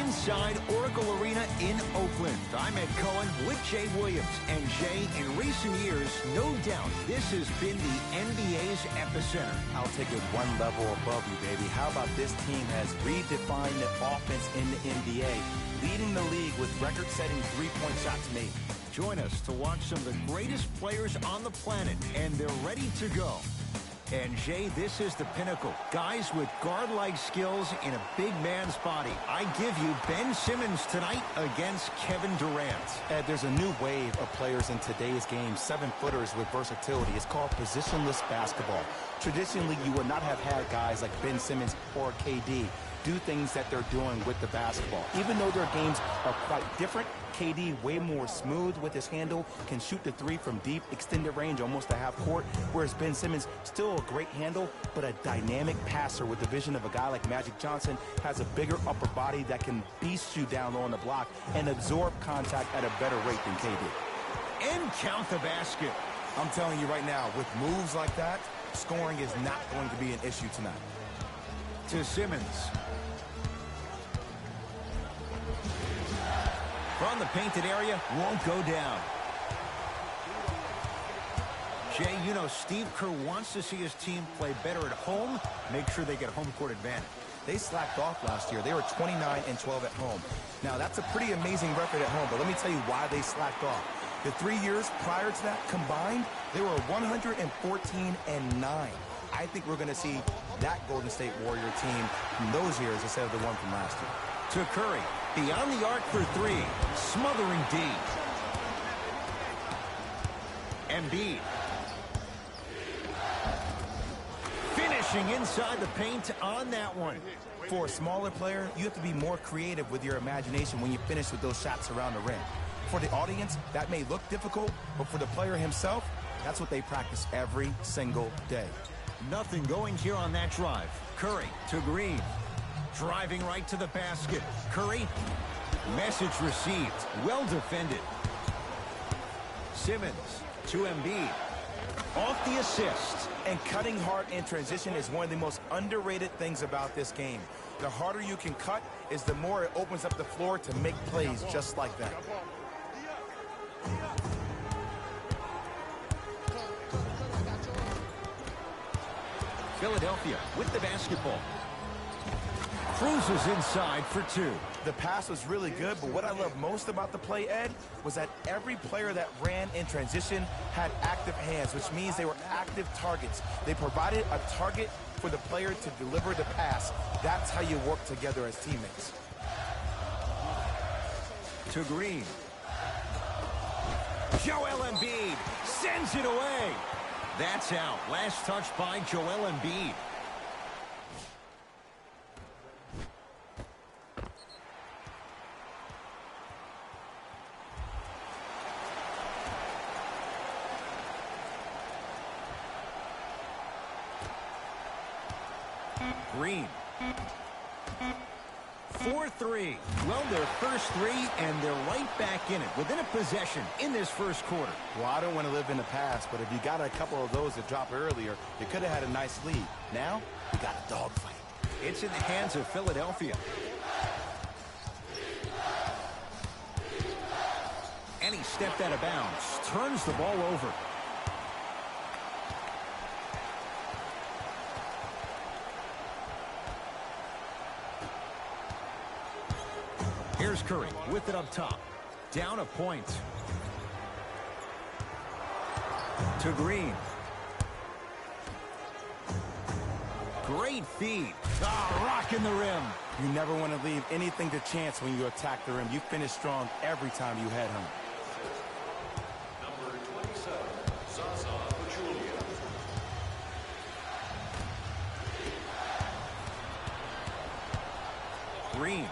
inside Oracle Arena in Oakland. I'm Ed Cohen with Jay Williams. And Jay, in recent years, no doubt this has been the NBA's epicenter. I'll take it one level above you, baby. How about this team has redefined the offense in the NBA, leading the league with record-setting three-point shots made. Join us to watch some of the greatest players on the planet, and they're ready to go. And, Jay, this is the pinnacle. Guys with guard-like skills in a big man's body. I give you Ben Simmons tonight against Kevin Durant. Ed, there's a new wave of players in today's game, 7-footers with versatility. It's called positionless basketball. Traditionally, you would not have had guys like Ben Simmons or KD do things that they're doing with the basketball. Even though their games are quite different, KD way more smooth with his handle, can shoot the three from deep, extended range, almost to half court, whereas Ben Simmons, still a great handle, but a dynamic passer with the vision of a guy like Magic Johnson, has a bigger upper body that can beast you down low on the block and absorb contact at a better rate than KD. And count the basket. I'm telling you right now, with moves like that, scoring is not going to be an issue tonight. To Simmons. From the painted area, won't go down. Jay, you know Steve Kerr wants to see his team play better at home, make sure they get home court advantage. They slacked off last year. They were 29-12 at home. Now, that's a pretty amazing record at home, but let me tell you why they slacked off. The 3 years prior to that combined, they were 114-9. I think we're going to see that Golden State Warrior team from those years instead of the one from last year. To Curry, beyond the arc for three, smothering D. Embiid. Finishing inside the paint on that one. For a smaller player, you have to be more creative with your imagination when you finish with those shots around the rim. For the audience, that may look difficult, but for the player himself, that's what they practice every single day. Nothing going here on that drive. Curry to Green. Driving right to the basket. Curry. Message received. Well defended. Simmons to Embiid. Off the assist. And cutting hard in transition is one of the most underrated things about this game. The harder you can cut is the more it opens up the floor to make plays just like that. Philadelphia with the basketball. Cruises inside for two. The pass was really good, but what I love most about the play, Ed, was that every player that ran in transition had active hands, which means they were active targets. They provided a target for the player to deliver the pass. That's how you work together as teammates. To Green. Joel Embiid sends it away. That's out. Last touch by Joel Embiid. Green. 4-3. Well, their first three, and they're right back in it, within a possession in this first quarter. Well, I don't want to live in the past, but if you got a couple of those that dropped earlier, you could have had a nice lead. Now, you got a dogfight. It's in the hands of Philadelphia. And he stepped out of bounds. Turns the ball over. Here's Curry with it up top. Down a point. To Green. Great feed. Rocking the rim. You never want to leave anything to chance when you attack the rim. You finish strong every time you head home. Number 27, Zaza Pachulia. Green.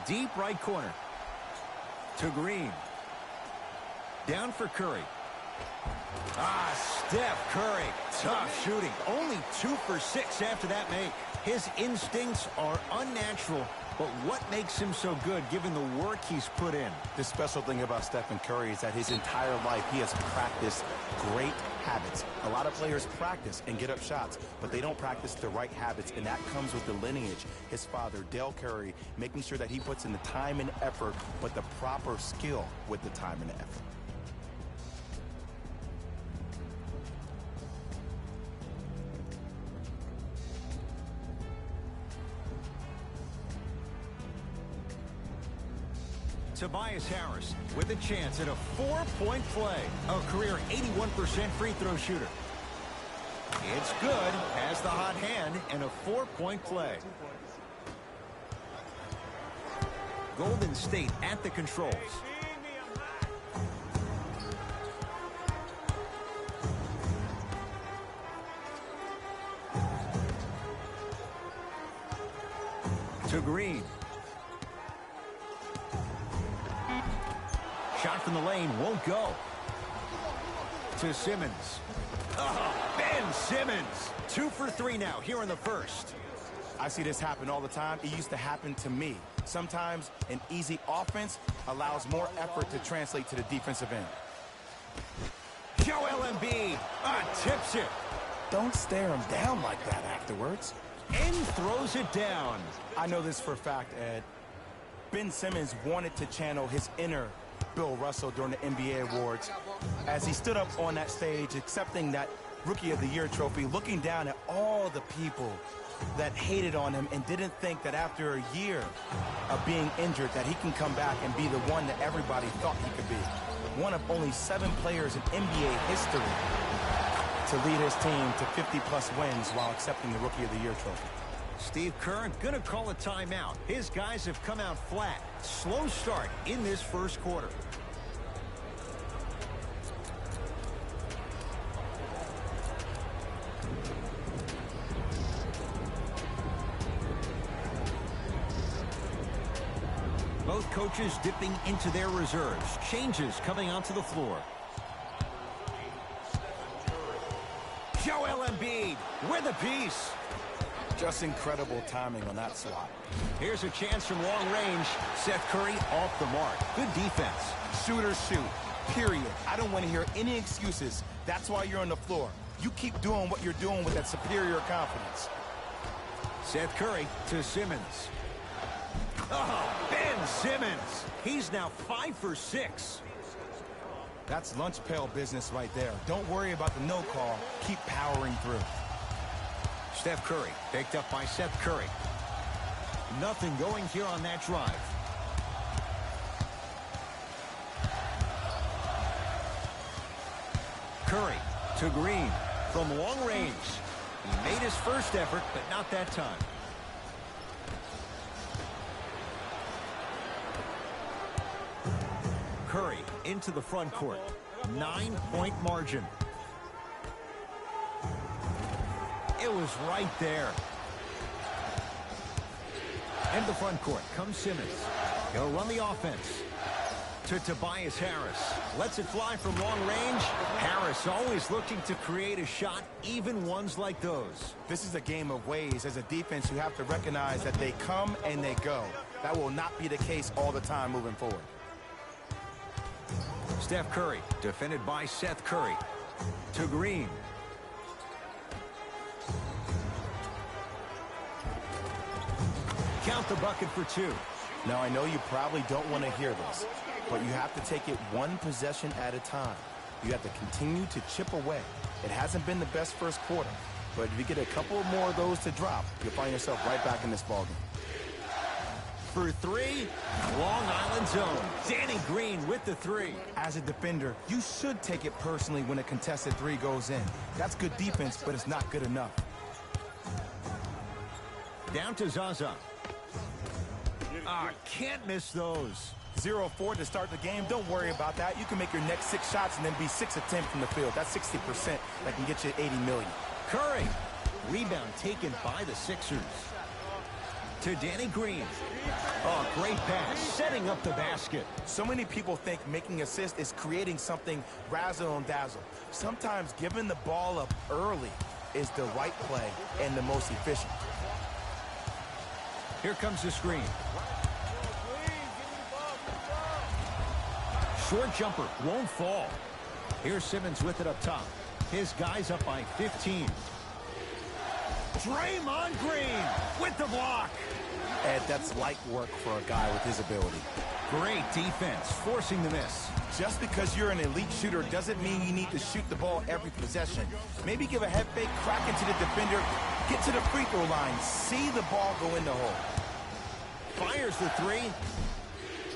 Deep right corner. To Green. Down for Curry. Steph Curry. Tough shooting. Only 2 for 6 after that make. His instincts are unnatural, but what makes him so good given the work he's put in? The special thing about Stephen Curry is that his entire life he has practiced great habits. A lot of players practice and get up shots, but they don't practice the right habits, and that comes with the lineage. His father, Dell Curry, making sure that he puts in the time and effort, but the proper skill with the time and the effort. Tobias Harris with a chance at a 4-point play. A career 81% free throw shooter. It's good, has the hot hand, and a 4-point play. Golden State at the controls. To Green. Shot from the lane won't go. To Simmons. Oh, Ben Simmons. 2 for 3 now here in the first. I see this happen all the time. It used to happen to me. Sometimes an easy offense allows more effort to translate to the defensive end. Joel Embiid tips it. Don't stare him down like that afterwards. And throws it down. I know this for a fact, Ed. Ben Simmons wanted to channel his inner Bill Russell during the NBA Awards as he stood up on that stage accepting that Rookie of the Year trophy, looking down at all the people that hated on him and didn't think that after a year of being injured that he can come back and be the one that everybody thought he could be. One of only 7 players in NBA history to lead his team to 50-plus wins while accepting the Rookie of the Year trophy. Steve Kerr gonna call a timeout. His guys have come out flat. Slow start in this first quarter. Both coaches dipping into their reserves. Changes coming onto the floor. Joel Embiid with a piece. Just incredible timing on that swat. Here's a chance from long range. Seth Curry off the mark. Good defense. Shooters shoot, period. I don't want to hear any excuses. That's why you're on the floor. You keep doing what you're doing with that superior confidence. Seth Curry to Simmons. Oh, Ben Simmons. He's now 5 for 6. That's lunch pail business right there. Don't worry about the no call. Keep powering through. Steph Curry picked up by Seth Curry. Nothing going here on that drive. Curry to Green from long range. He made his first effort, but not that time. Curry into the front court. 9-point margin. It was right there. In the front court comes Simmons. He'll run the offense. To Tobias Harris. Lets it fly from long range. Harris always looking to create a shot, even ones like those. This is a game of ways. As a defense, you have to recognize that they come and they go. That will not be the case all the time moving forward. Steph Curry, defended by Seth Curry. To Green. Count the bucket for 2. Now, I know you probably don't want to hear this, but you have to take it one possession at a time. You have to continue to chip away. It hasn't been the best first quarter, but if you get a couple more of those to drop, you'll find yourself right back in this ballgame. For 3, Long Island zone. Danny Green with the 3. As a defender, you should take it personally when a contested 3 goes in. That's good defense, but it's not good enough. Down to Zaza. Can't miss those. 0-4 to start the game. Don't worry about that. You can make your next 6 shots and then be 6 of 10 from the field. That's 60%. That can get you $80 million. Curry. Rebound taken by the Sixers. To Danny Green. Oh, great pass. Setting up the basket. So many people think making assists is creating something razzle and dazzle. Sometimes giving the ball up early is the right play and the most efficient. Here comes the screen. Short jumper won't fall. Here's Simmons with it up top. His guys up by 15. Draymond Green with the block. Ed, that's light work for a guy with his ability. Great defense, forcing the miss. Just because you're an elite shooter doesn't mean you need to shoot the ball every possession. Maybe give a head fake, crack into the defender, get to the free throw line, see the ball go in the hole. Fires the three.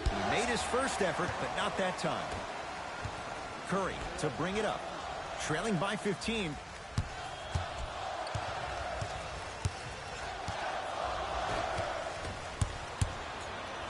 He made his first effort, but not that time. Curry to bring it up. Trailing by 15.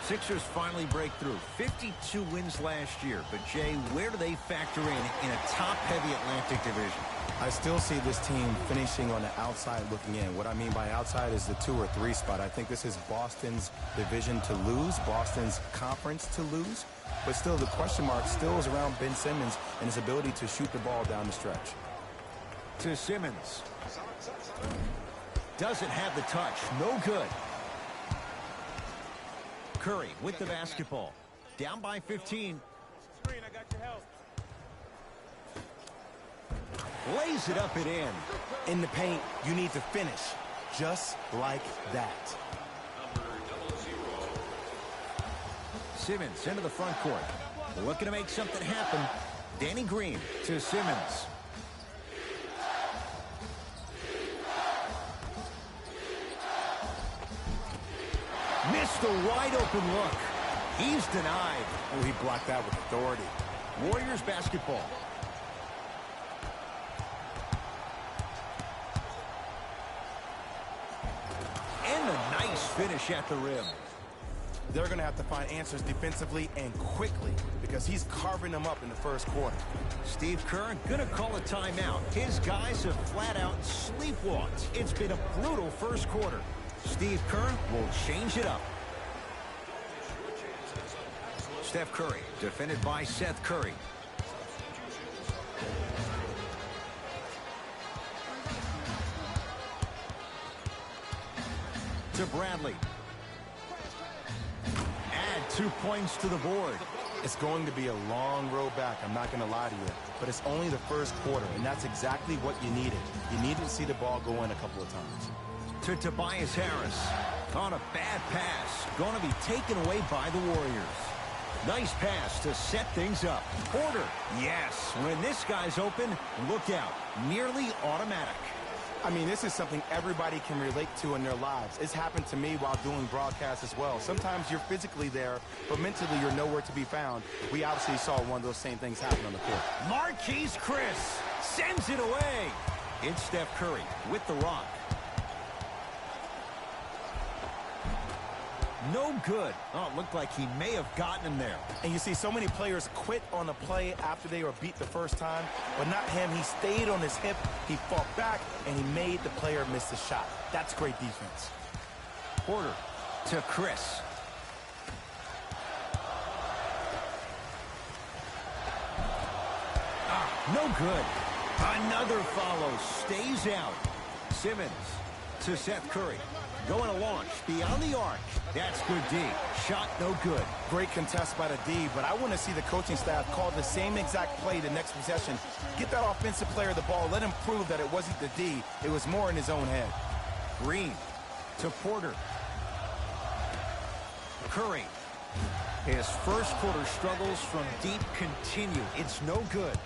Sixers finally break through. 52 wins last year. But, Jay, where do they factor in a top-heavy Atlantic division? I still see this team finishing on the outside looking in. What I mean by outside is the 2 or 3 spot. I think this is Boston's division to lose, Boston's conference to lose. But still, the question mark still is around Ben Simmons and his ability to shoot the ball down the stretch. To Simmons. Doesn't have the touch. No good. Curry with the basketball. Down by 15. Screen, I got your help. Lays it up and in. In the paint, you need to finish just like that. Simmons into the front court. Looking to make something happen. Danny Green to Simmons. Missed a wide open look. He's denied. Oh, he blocked that with authority. Warriors basketball. And a nice finish at the rim. They're going to have to find answers defensively and quickly because he's carving them up in the first quarter. Steve Kerr going to call a timeout. His guys have flat out sleepwalked. It's been a brutal first quarter. Steve Kerr will change it up. Steph Curry, defended by Seth Curry. To Bradley. Add 2 points to the board. It's going to be a long road back, I'm not going to lie to you. But it's only the first quarter, and that's exactly what you needed. You needed to see the ball go in a couple of times. To Tobias Harris. On a bad pass. Going to be taken away by the Warriors. Nice pass to set things up. Porter. Yes. When this guy's open, look out. Nearly automatic. I mean, this is something everybody can relate to in their lives. It's happened to me while doing broadcasts as well. Sometimes you're physically there, but mentally you're nowhere to be found. We obviously saw one of those same things happen on the court. Marquise Chris sends it away. It's Steph Curry with the rock. No good. Oh, it looked like he may have gotten him there. And you see so many players quit on a play after they were beat the first time, but not him. He stayed on his hip, he fought back, and he made the player miss the shot. That's great defense. Porter to Chris. No good. Another follow. Stays out. Simmons to Seth Curry. Going to launch beyond the arc. That's good D. Shot no good. Great contest by the D, but I want to see the coaching staff call the same exact play the next possession. Get that offensive player the ball. Let him prove that it wasn't the D. It was more in his own head. Green to Porter. Curry. His first quarter struggles from deep continue. It's no good.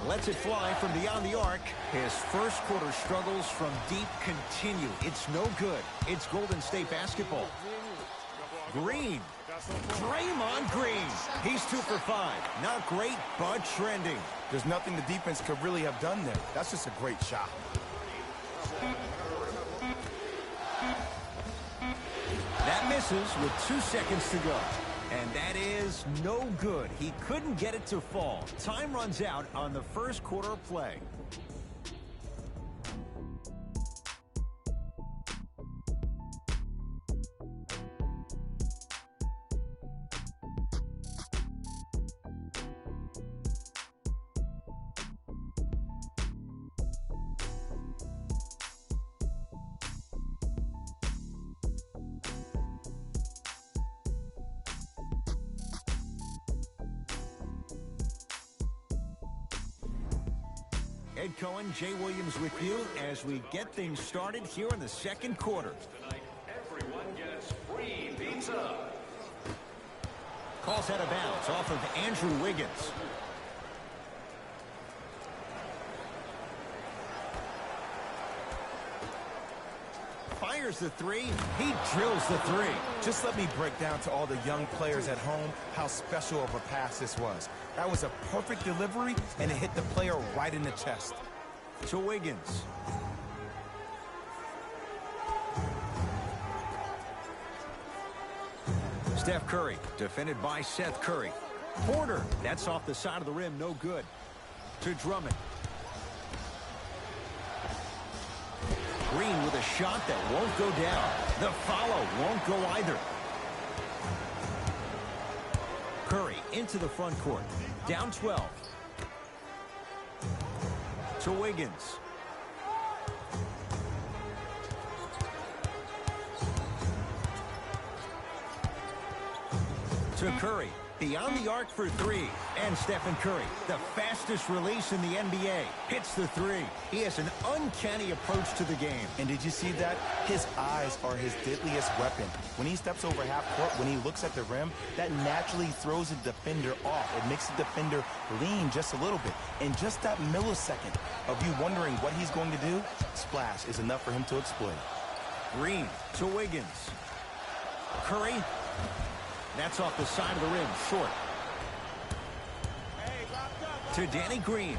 Lets it fly from beyond the arc. His first quarter struggles from deep continue. It's no good. It's Golden State basketball. Green. Draymond Green. He's 2 for 5. Not great, but trending. There's nothing the defense could really have done there. That's just a great shot. That misses with 2 seconds to go. And that is no good. He couldn't get it to fall. Time runs out on the first quarter of play. Ed Cohen, Jay Williams with you as we get things started here in the second quarter. Tonight, everyone gets free pizza. Calls out of bounds off of Andrew Wiggins. Fires the three. He drills the three. Just let me break down to all the young players at home how special of a pass this was. That was a perfect delivery, and it hit the player right in the chest. To Wiggins. Steph Curry, defended by Seth Curry. Porter, that's off the side of the rim, no good. To Drummond. Green with a shot that won't go down. The follow won't go either. Curry into the front court. Down 12. To Wiggins. To Curry. Beyond the arc for three. And Stephen Curry, the fastest release in the NBA, hits the three. He has an uncanny approach to the game. And did you see that? His eyes are his deadliest weapon. When he steps over half court, when he looks at the rim, that naturally throws the defender off. It makes the defender lean just a little bit. And just that millisecond of you wondering what he's going to do, splash is enough for him to exploit. Green to Wiggins. Curry. That's off the side of the rim, short. To Danny Green.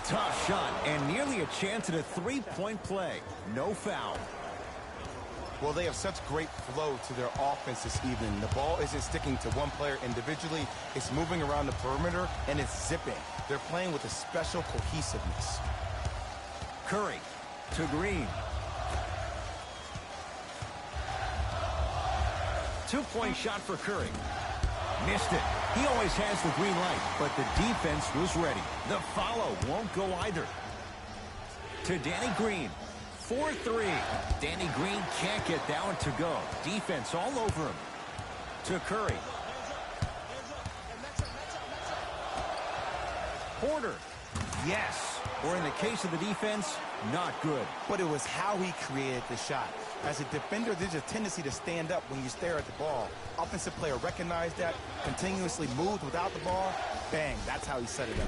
Tough shot, and nearly a chance at a three-point play. No foul. Well, they have such great flow to their offense this evening. The ball isn't sticking to one player individually. It's moving around the perimeter, and it's zipping. They're playing with a special cohesiveness. Curry to Green. Two-point shot for Curry. Missed it. He always has the green light, but the defense was ready. The follow won't go either. To Danny Green. 4-3. Danny Green can't get that one to go. Defense all over him. To Curry. Porter. Yes. Or in the case of the defense, not good. But it was how he created the shot. As a defender, there's a tendency to stand up when you stare at the ball. Offensive player recognized that, continuously moved without the ball. Bang, that's how he set it up.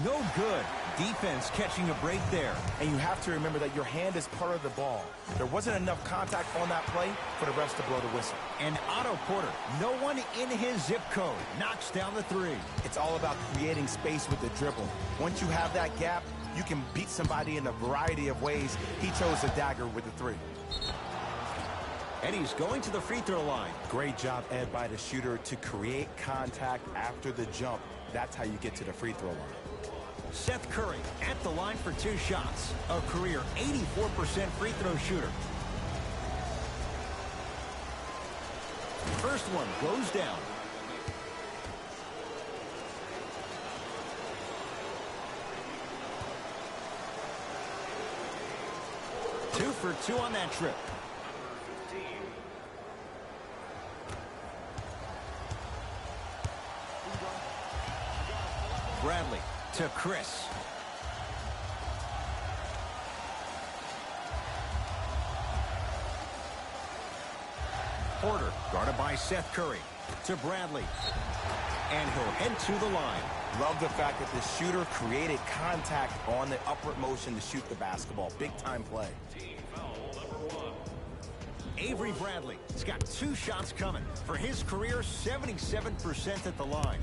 No good. Defense catching a break there. And you have to remember that your hand is part of the ball. There wasn't enough contact on that play for the refs to blow the whistle. And Otto Porter, no one in his zip code, knocks down the three. It's all about creating space with the dribble. Once you have that gap, you can beat somebody in a variety of ways. He chose the dagger with the three. And he's going to the free throw line. Great job, Ed, by the shooter to create contact after the jump. That's how you get to the free throw line. Seth Curry at the line for two shots. A career 84% free throw shooter. First one goes down. Two for two on that trip. Bradley to Chris. Porter guarded by Seth Curry. To Bradley. And he'll head to the line. Love the fact that the shooter created contact on the upward motion to shoot the basketball. Big time play. Avery Bradley has got two shots coming. For his career, 77% at the line.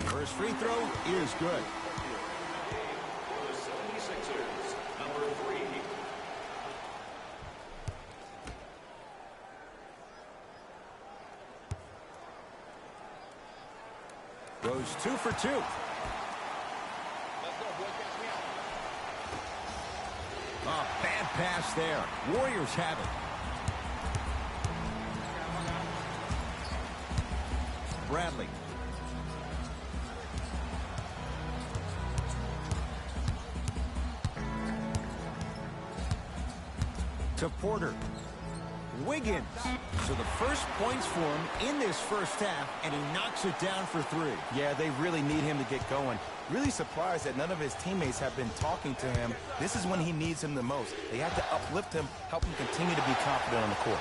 First free throw is good. For the 76ers, number 3. Goes 2 for 2. A bad pass there. Warriors have it. Bradley. To Porter. Wiggins. So the first points for him in this first half, and he knocks it down for 3. Yeah, they really need him to get going. Really surprised that none of his teammates have been talking to him. This is when he needs him the most. They have to uplift him, help him continue to be confident on the court.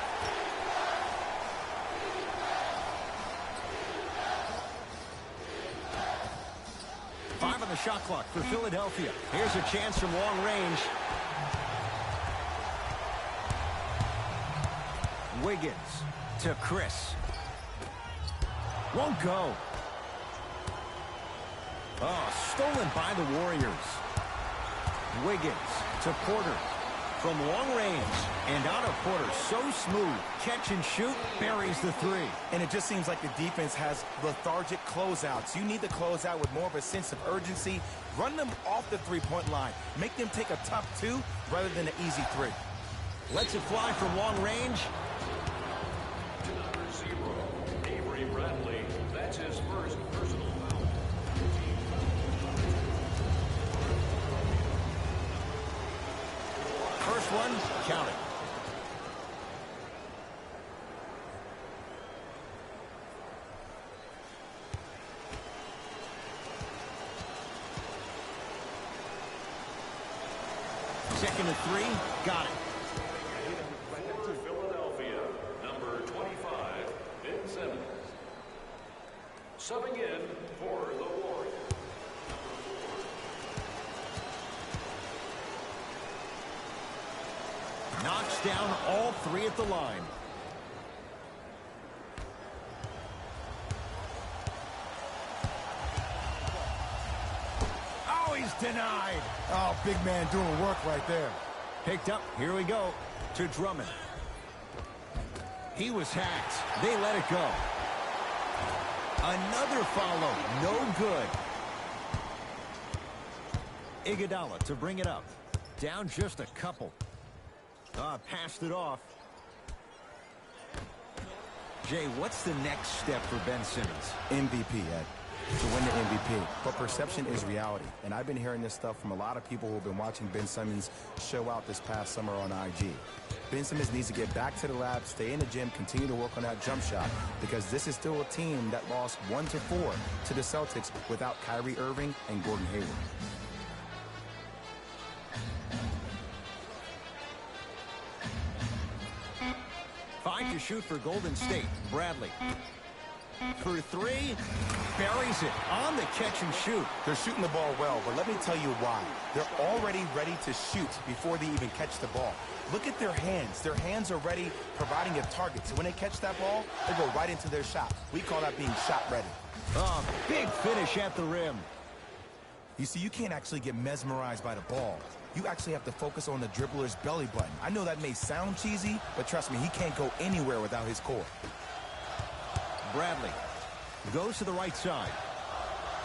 Five on the shot clock for Philadelphia. Here's a chance from long range. Wiggins to Chris. Won't go. Oh, stolen by the Warriors. Wiggins to Porter. From long range. And out of Porter. So smooth. Catch and shoot. Buries the 3. And it just seems like the defense has lethargic closeouts. You need to close out with more of a sense of urgency. Run them off the three-point line. Make them take a tough 2 rather than an easy 3. Lets it fly from long range. To number 0, Avery Bradley. That's his first personal foul. First one, count it. Second and 3, got it. For Philadelphia, number 25, Ben Simmons. Subbing in for the Warriors. Knocks down all 3 at the line. Oh, he's denied. Oh, big man doing work right there. Picked up. Here we go. To Drummond. He was hacked. They let it go. Another follow. No good. Iguodala to bring it up. Down just a couple. Passed it off. Jay, what's the next step for Ben Simmons? MVP, Ed. To win the MVP. But perception is reality. And I've been hearing this stuff from a lot of people who have been watching Ben Simmons show out this past summer on IG. Ben Simmons needs to get back to the lab, stay in the gym, continue to work on that jump shot, because this is still a team that lost 1-4 to the Celtics without Kyrie Irving and Gordon Hayward. Five to shoot for Golden State. Bradley. For 3. Buries it on the catch and shoot. They're shooting the ball well, but let me tell you why. They're already ready to shoot before they even catch the ball. Look at their hands. Their hands are ready, providing a target. So when they catch that ball, they go right into their shot. We call that being shot ready. Oh, big finish at the rim. You see, you can't actually get mesmerized by the ball. You actually have to focus on the dribbler's belly button. I know that may sound cheesy, but trust me, he can't go anywhere without his core. Bradley goes to the right side.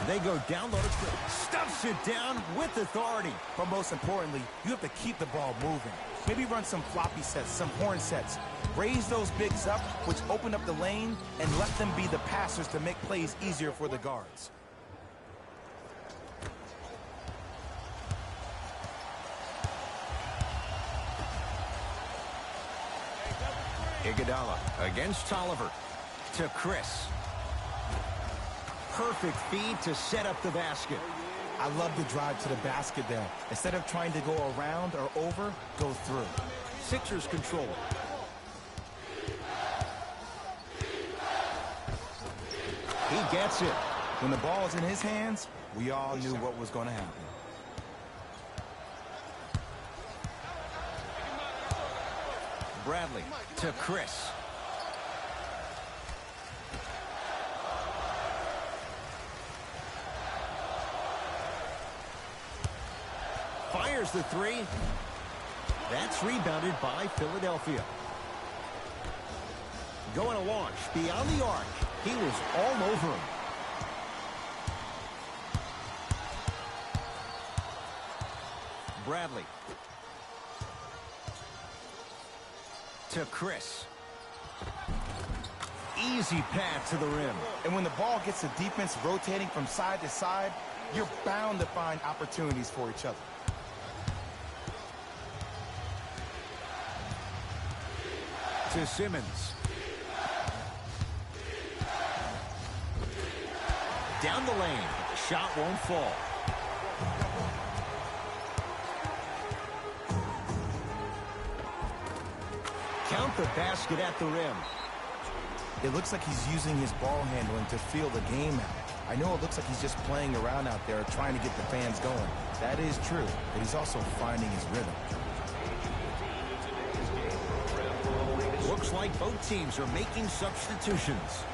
They go down low to Chris. Stuffs it down with authority. But most importantly, you have to keep the ball moving. Maybe run some floppy sets, some horn sets. Raise those bigs up, which open up the lane, and let them be the passers to make plays easier for the guards. Iguodala against Tolliver. To Chris. Perfect feed to set up the basket. I love the drive to the basket there. Instead of trying to go around or over, go through. Sixers control. He gets it. When the ball is in his hands, we all knew what was going to happen. Bradley to Chris. Fires the 3. That's rebounded by Philadelphia. Going to launch beyond the arc. He was all over him. Bradley. To Chris. Easy path to the rim. And when the ball gets the defense rotating from side to side, you're bound to find opportunities for each other. To Simmons. Down the lane. The shot won't fall. Count the basket at the rim. It looks like he's using his ball handling to feel the game out. I know it looks like he's just playing around out there trying to get the fans going. That is true, but he's also finding his rhythm. Looks like both teams are making substitutions.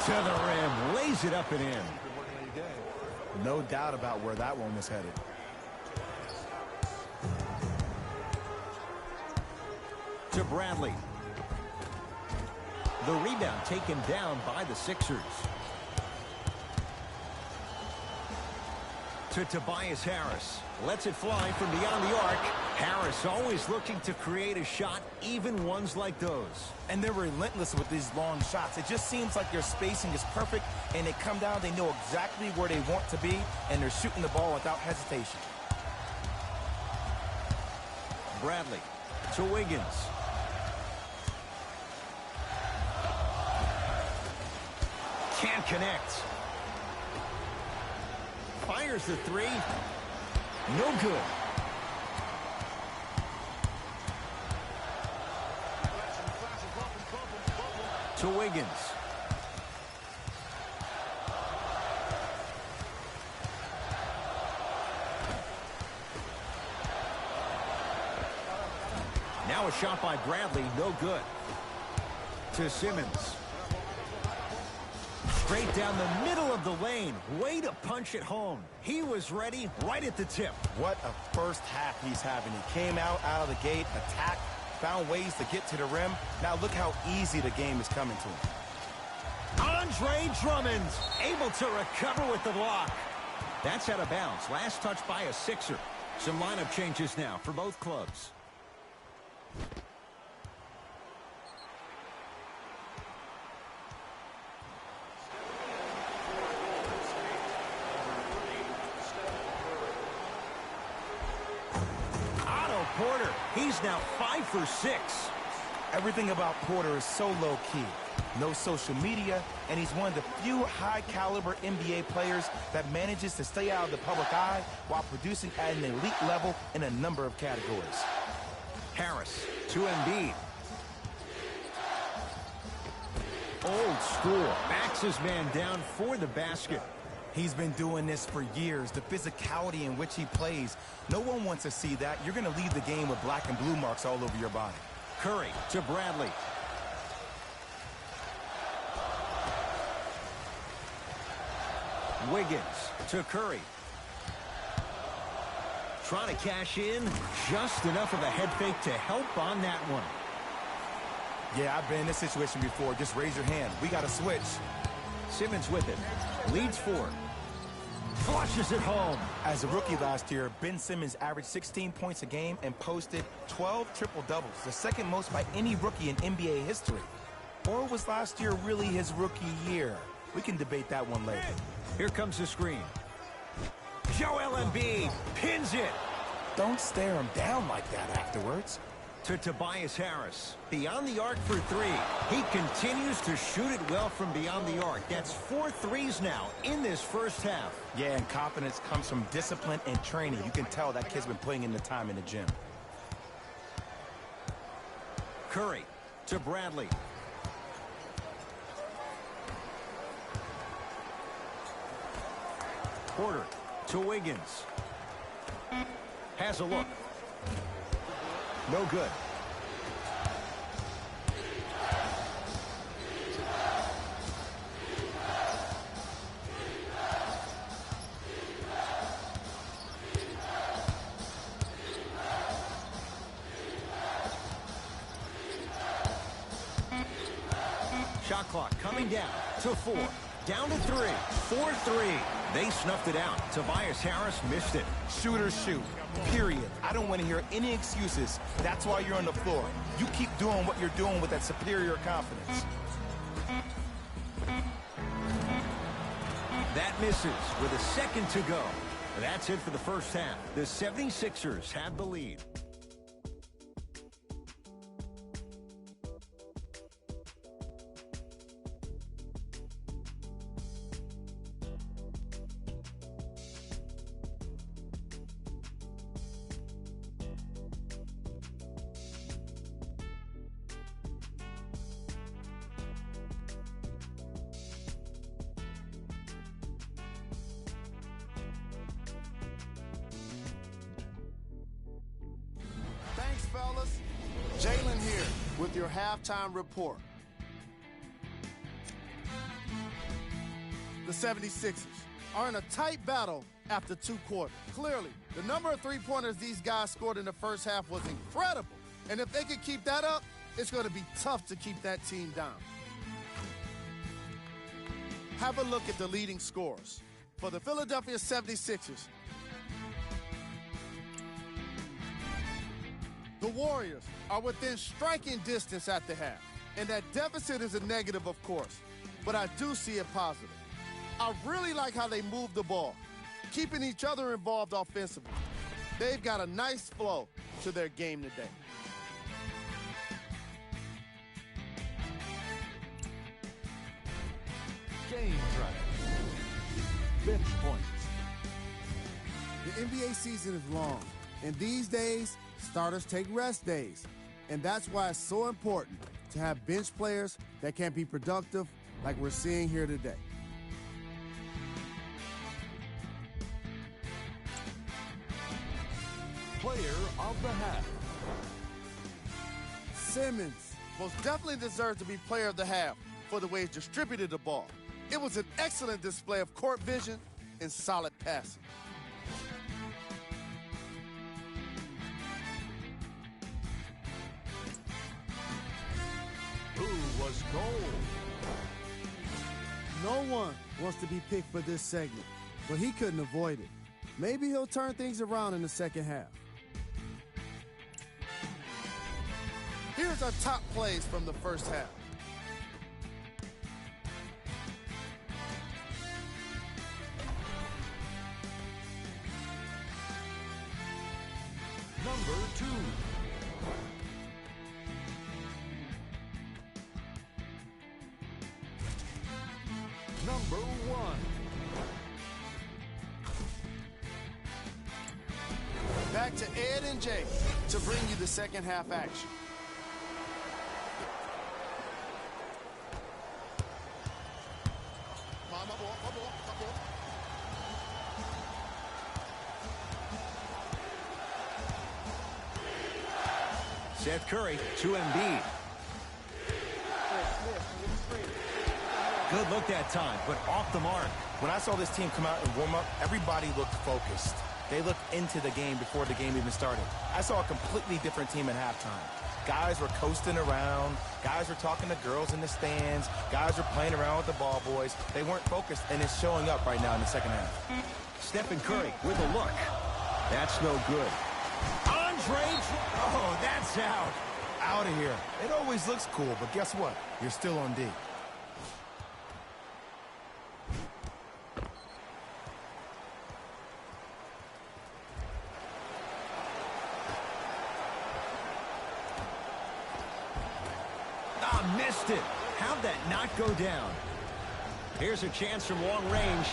To the rim, lays it up and in. No doubt about where that one was headed. To Bradley. The rebound taken down by the Sixers. To Tobias Harris. Lets it fly from beyond the arc. Harris always looking to create a shot, even ones like those. And they're relentless with these long shots. It just seems like their spacing is perfect, and they come down, they know exactly where they want to be, and they're shooting the ball without hesitation. Bradley to Wiggins. Can't connect. Fires the three. No good. To Wiggins. Now a shot by Bradley, no good. To Simmons. Straight down the middle of the lane. Way to punch it home. He was ready right at the tip. What a first half he's having. He came out of the gate, attacked, found ways to get to the rim. Now look how easy the game is coming to him. Andre Drummond able to recover with the block. That's out of bounds. Last touch by a Sixer. Some lineup changes now for both clubs. Otto Porter, he's now 5 for 6. Everything about Porter is so low-key. No social media, and he's one of the few high-caliber NBA players that manages to stay out of the public eye while producing at an elite level in a number of categories. Harris to Embiid. Old school. Backs his man down for the basket. He's been doing this for years. The physicality in which he plays. No one wants to see that. You're going to leave the game with black and blue marks all over your body. Curry to Bradley. Wiggins to Curry. Trying to cash in. Just enough of a head fake to help on that one. Yeah, I've been in this situation before. Just raise your hand. We got to switch. Simmons with it. Leads 4. Flushes it home. As a rookie last year, Ben Simmons averaged 16 points a game and posted 12 triple-doubles, the second most by any rookie in NBA history. Or was last year really his rookie year? We can debate that one later. Here comes the screen. Joel Embiid pins it. Don't stare him down like that afterwards. To Tobias Harris. Beyond the arc for 3. He continues to shoot it well from beyond the arc. That's 4 threes now in this first half. Yeah, and confidence comes from discipline and training. You can tell that kid's been putting in the time in the gym. Curry to Bradley. Porter to Wiggins. Has a look. No good. Shot clock coming down to 4. Down to 3. 4-3. They snuffed it out. Tobias Harris missed it. Shooters shoot. Period. I don't want to hear any excuses. That's why you're on the floor. You keep doing what you're doing with that superior confidence. That misses with a second to go. That's it for the first half. The 76ers have the lead. Thanks, fellas. Jalen here with your halftime report. The 76ers are in a tight battle after 2 quarters. Clearly, the number of three-pointers these guys scored in the first half was incredible. And if they can keep that up, it's going to be tough to keep that team down. Have a look at the leading scorers. For the Philadelphia 76ers, the Warriors are within striking distance at the half. And that deficit is a negative, of course, but I do see it positive. I really like how they move the ball, keeping each other involved offensively. They've got a nice flow to their game today. Game drive. Bench points. The NBA season is long, and these days, starters take rest days. And that's why it's so important to have bench players that can be productive like we're seeing here today. Player of the half. Simmons most definitely deserves to be player of the half for the way he distributed the ball. It was an excellent display of court vision and solid passing. Who was gold? No one wants to be picked for this segment, but he couldn't avoid it. Maybe he'll turn things around in the second half. Here's our top plays from the first half. Number 2. Number 1. Back to Ed and Jay to bring you the second half action. Seth Curry to Embiid. Good look that time, but off the mark. When I saw this team come out and warm up, everybody looked focused. They looked into the game before the game even started. I saw a completely different team at halftime. Guys were coasting around. Guys were talking to girls in the stands. Guys were playing around with the ball boys. They weren't focused, and it's showing up right now in the second half. Stephen Curry with a look. That's no good. Oh, that's out. Out of here. It always looks cool, but guess what? You're still on D. Missed it. How'd that not go down? Here's a chance from long range.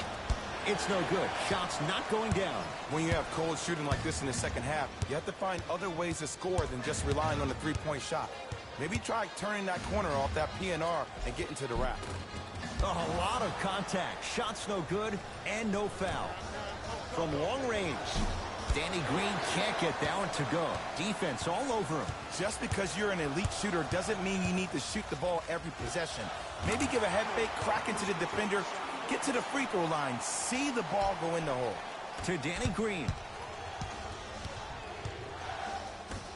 It's no good. Shot's not going down. When you have cold shooting like this in the second half, you have to find other ways to score than just relying on the three-point shot. Maybe try turning that corner off that PNR and getting to the rack. A lot of contact. Shot's no good and no foul. From long range, Danny Green can't get that one to go. Defense all over him. Just because you're an elite shooter doesn't mean you need to shoot the ball every possession. Maybe give a head fake, crack into the defender, get to the free throw line, see the ball go in the hole. To Danny Green.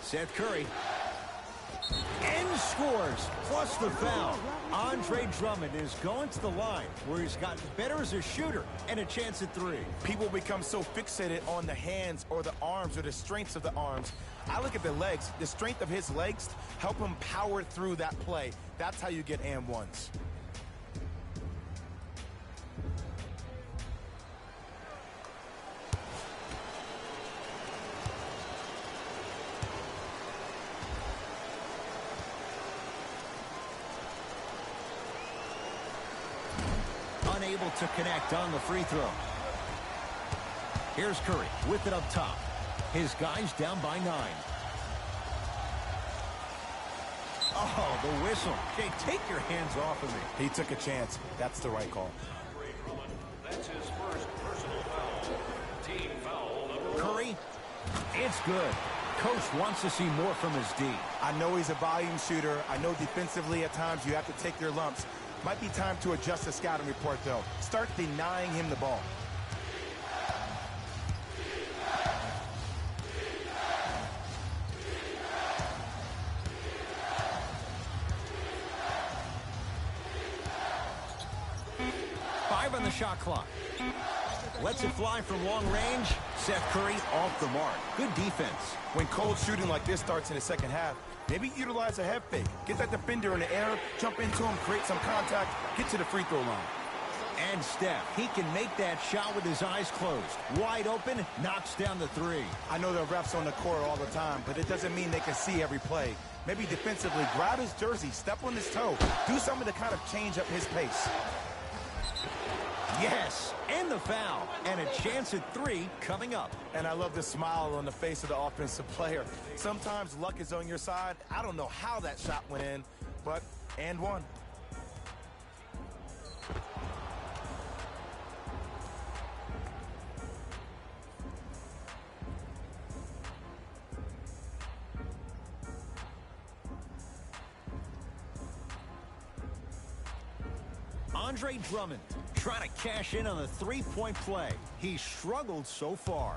Seth Curry. And scores, plus the foul. Andre Drummond is going to the line where he's gotten better as a shooter and a chance at three. People become so fixated on the hands or the arms or the strengths of the arms. I look at the legs. The strength of his legs help him power through that play. That's how you get and ones. to connect on the free throw. Here's Curry with it up top. His guys down by 9. Oh, the whistle. Jay, take your hands off of me. He took a chance. That's the right call. That's his first personal foul. Team foul number 1. Curry, it's good. Coach wants to see more from his D. I know he's a volume shooter. I know defensively at times you have to take your lumps. Might be time to adjust the scouting report, though. Start denying him the ball. On the shot clock. Lets it fly from long range. Seth Curry off the mark. Good defense. When cold shooting like this starts in the second half, maybe utilize a head fake. Get that defender in the air, jump into him, create some contact, get to the free throw line. And Steph, he can make that shot with his eyes closed. Wide open, knocks down the 3. I know there are refs on the court all the time, but it doesn't mean they can see every play. Maybe defensively, grab his jersey, step on his toe, do something to kind of change up his pace. Yes, and the foul. And a chance at 3 coming up. And I love the smile on the face of the offensive player. Sometimes luck is on your side. I don't know how that shot went in, but and one. Andre Drummond trying to cash in on the three-point play. He struggled so far.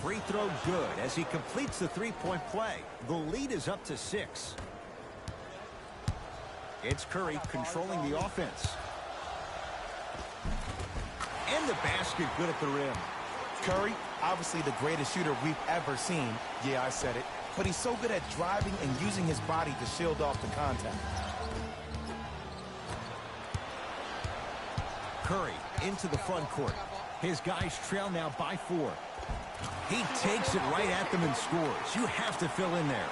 Free throw good as he completes the three-point play. The lead is up to 6. It's Curry controlling the offense. And the basket good at the rim. Curry, obviously the greatest shooter we've ever seen. Yeah, I said it. But he's so good at driving and using his body to shield off the contact. Curry into the front court. His guys trail now by 4. He takes it right at them and scores. You have to fill in there.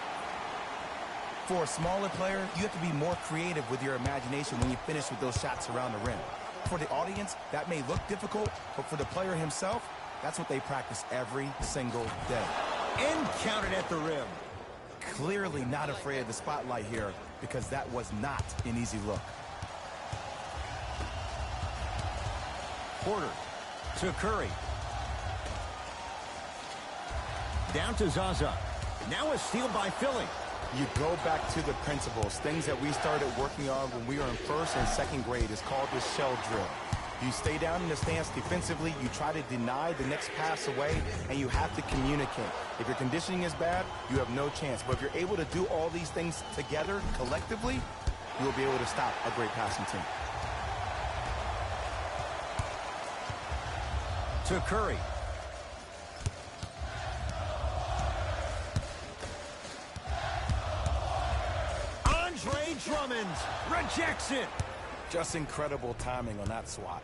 For a smaller player, you have to be more creative with your imagination when you finish with those shots around the rim. For the audience, that may look difficult, but for the player himself, that's what they practice every single day. And counted at the rim. Clearly not afraid of the spotlight here because that was not an easy look. Porter to Curry. Down to Zaza. Now a steal by Philly. You go back to the principles. Things that we started working on when we were in first and second grade is called the shell drill. You stay down in the stance defensively, you try to deny the next pass away, and you have to communicate. If your conditioning is bad, you have no chance. But if you're able to do all these things together, collectively, you will be able to stop a great passing team. To Curry. Andre Drummond rejects it. Just incredible timing on that swat.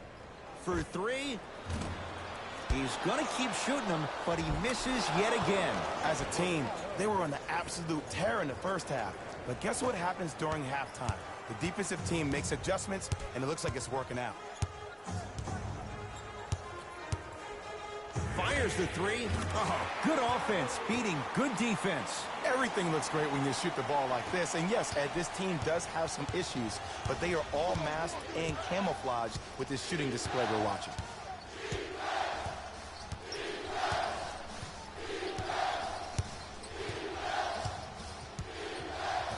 For 3. He's going to keep shooting them, but he misses yet again. As a team, they were on the absolute tear in the first half. But guess what happens during halftime? The defensive team makes adjustments, and it looks like it's working out. Fires the 3. Oh, good offense beating good defense. Everything looks great when you shoot the ball like this. And yes, Ed, this team does have some issues, but they are all masked and camouflaged with this shooting display we're watching.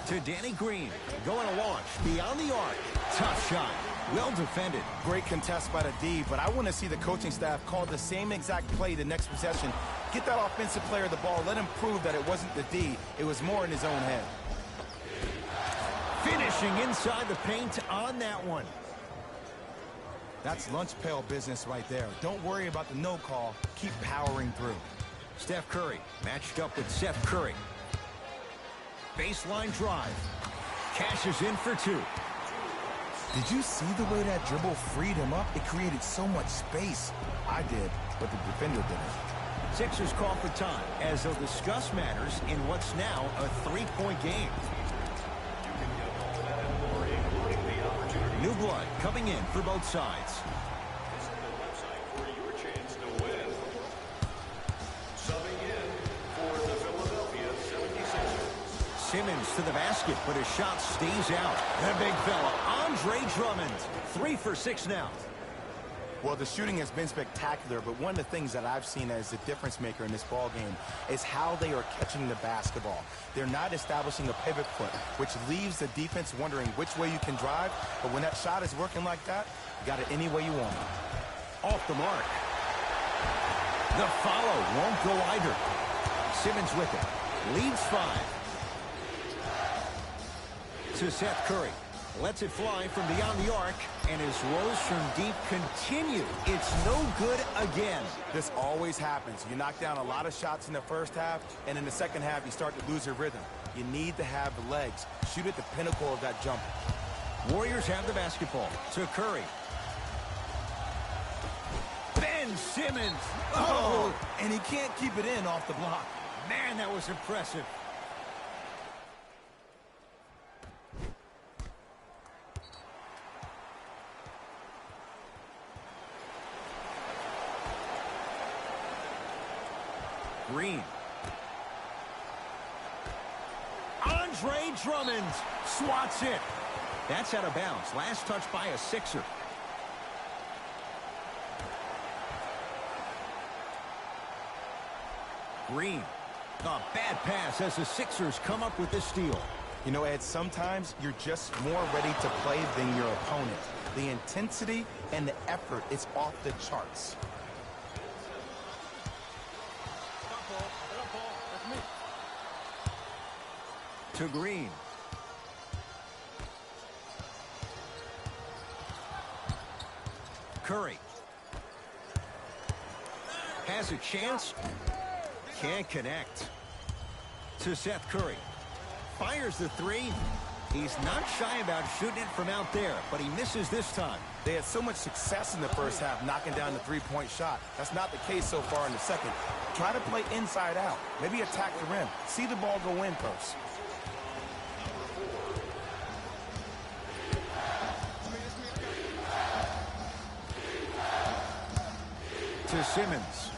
To Danny Green. Going to launch beyond the arc. Tough shot. Well defended. Great contest by the D, but I want to see the coaching staff call the same exact play the next possession. Get that offensive player the ball. Let him prove that it wasn't the D. It was more in his own head. Finishing inside the paint on that one. That's lunch pail business right there. Don't worry about the no call. Keep powering through. Steph Curry matched up with Seth Curry. Baseline drive. Cashes in for 2. Did you see the way that dribble freed him up? It created so much space. I did, but the defender didn't. Sixers call for time as they'll discuss matters in what's now a 3-point game. blood coming in for both sides. Visit the website for your chance to win. Subbing in for the Philadelphia 76ers. Simmons to the basket, but his shot stays out. The big fella, Andre Drummond. 3 for 6 now. Well, the shooting has been spectacular, but one of the things that I've seen as a difference maker in this ball game is how they are catching the basketball. They're not establishing a pivot foot, which leaves the defense wondering which way you can drive, but when that shot is working like that, you got it any way you want. Off the mark. The follow won't go either. Simmons with it. Leads 5. To Seth Curry. Lets it fly from beyond the arc, and his rows from deep continue. It's no good again. This always happens. You knock down a lot of shots in the first half, and in the second half, you start to lose your rhythm. You need to have the legs. Shoot at the pinnacle of that jump. Warriors have the basketball. To Curry. Ben Simmons. Oh, and he can't keep it in off the block. Man, that was impressive. Green. Andre Drummond swats it. That's out of bounds. Last touch by a Sixer. Green. A bad pass as the Sixers come up with the steal. You know, Ed, sometimes you're just more ready to play than your opponent. The intensity and the effort is off the charts. To Green. Curry. Has a chance. Can't connect. To Seth Curry. Fires the 3. He's not shy about shooting it from out there, but he misses this time. They had so much success in the first half knocking down the three-point shot. That's not the case so far in the second. Try to play inside out. Maybe attack the rim. See the ball go in first. To Simmons.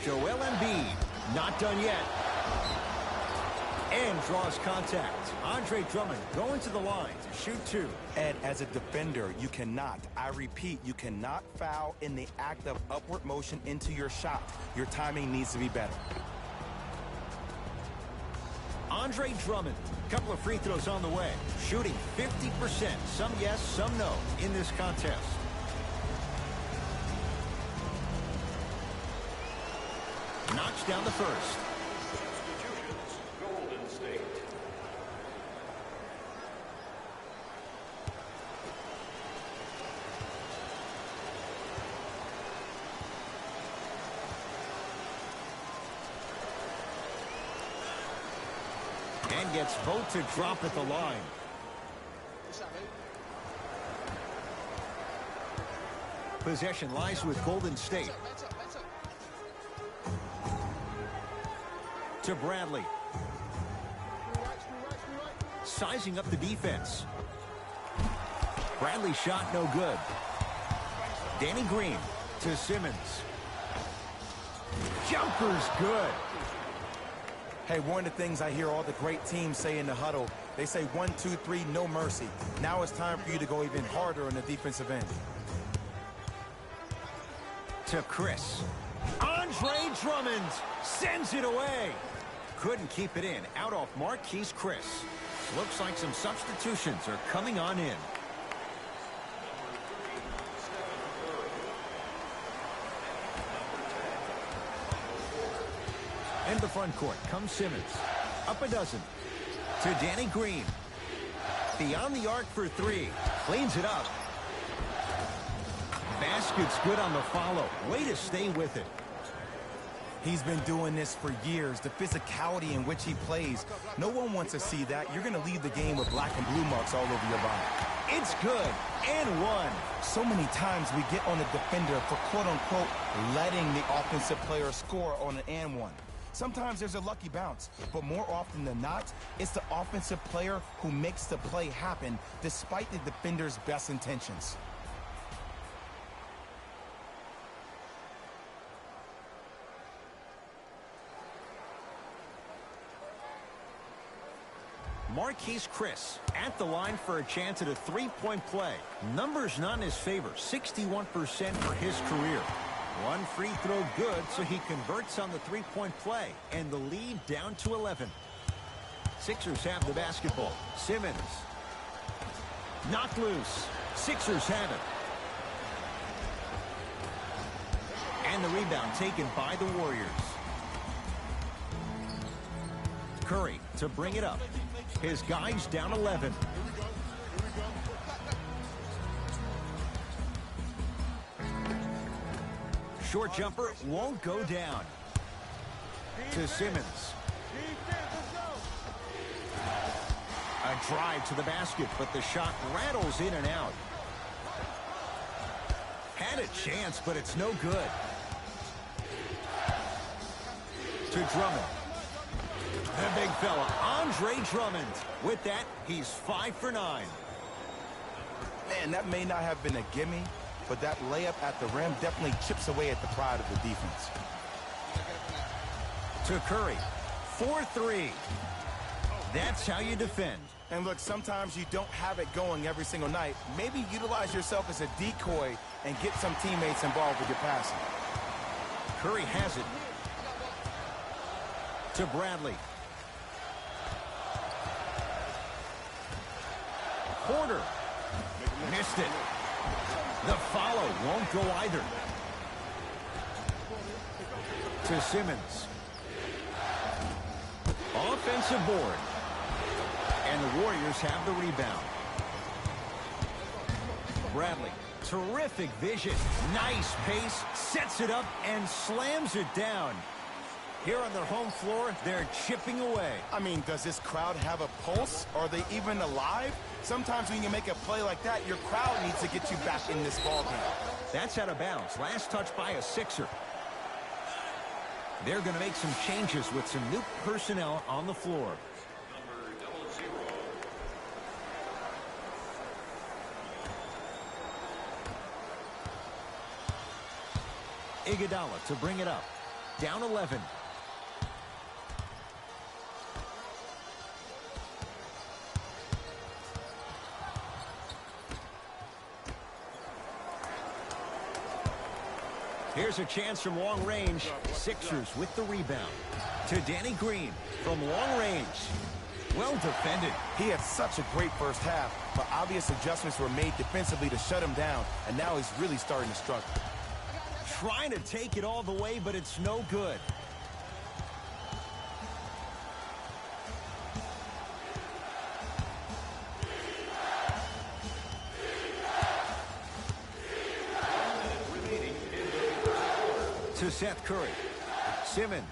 Joel Embiid, not done yet. And draws contact. Andre Drummond going to the line to shoot 2. Ed, as a defender, you cannot, I repeat, you cannot foul in the act of upward motion into your shot. Your timing needs to be better. Andre Drummond, couple of free throws on the way. Shooting 50%, some yes, some no in this contest. Knocks down the first. Substitutions, Golden State. And gets both to drop at the line. Possession lies with Golden State. To Bradley. Sizing up the defense. Bradley shot no good. Danny Green to Simmons. Jumper's good. Hey, one of the things I hear all the great teams say in the huddle, they say 1, 2, 3, no mercy. Now it's time for you to go even harder on the defensive end. To Chris. Andre Drummond sends it away. Couldn't keep it in. Out off Marquise Chris. Looks like some substitutions are coming on in. In the front court comes Simmons. Up a dozen. To Danny Green. Beyond the arc for 3. Cleans it up. Basket's good on the follow. Way to stay with it. He's been doing this for years. The physicality in which he plays. No one wants to see that. You're going to leave the game with black and blue marks all over your body. It's good. And 1. So many times we get on the defender for quote-unquote letting the offensive player score on an and 1. Sometimes there's a lucky bounce, but more often than not, it's the offensive player who makes the play happen despite the defender's best intentions. Marquise Chris at the line for a chance at a three-point play. Numbers not in his favor, 61% for his career. One free throw good, so he converts on the three-point play, and the lead down to 11. Sixers have the basketball. Simmons. Knocked loose. Sixers have it. And the rebound taken by the Warriors. Curry to bring it up. His guys down 11. Short jumper won't go down. To Simmons. A drive to the basket, but the shot rattles in and out. Had a chance, but it's no good. To Drummond. The big fella, Andre Drummond. With that, he's 5 for 9. Man, that may not have been a gimme, but that layup at the rim definitely chips away at the pride of the defense. To Curry. 4-3. That's how you defend. And look, sometimes you don't have it going every single night. Maybe utilize yourself as a decoy and get some teammates involved with your passing. Curry has it. To Bradley. Porter. Missed it. The follow won't go either. To Simmons. Offensive board. And the Warriors have the rebound. Bradley. Terrific vision. Nice pace. Sets it up and slams it down. Here on their home floor, they're chipping away. I mean, does this crowd have a pulse? Are they even alive? Sometimes when you make a play like that, your crowd needs to get you back in this ballgame. That's out of bounds. Last touch by a Sixer. They're going to make some changes with some new personnel on the floor. Iguodala to bring it up. Down 11. Here's a chance from long range. Sixers with the rebound. To Danny Green from long range. Well defended. He had such a great first half, but obvious adjustments were made defensively to shut him down, and now he's really starting to struggle. Trying to take it all the way, but it's no good. To Seth Curry. Simmons.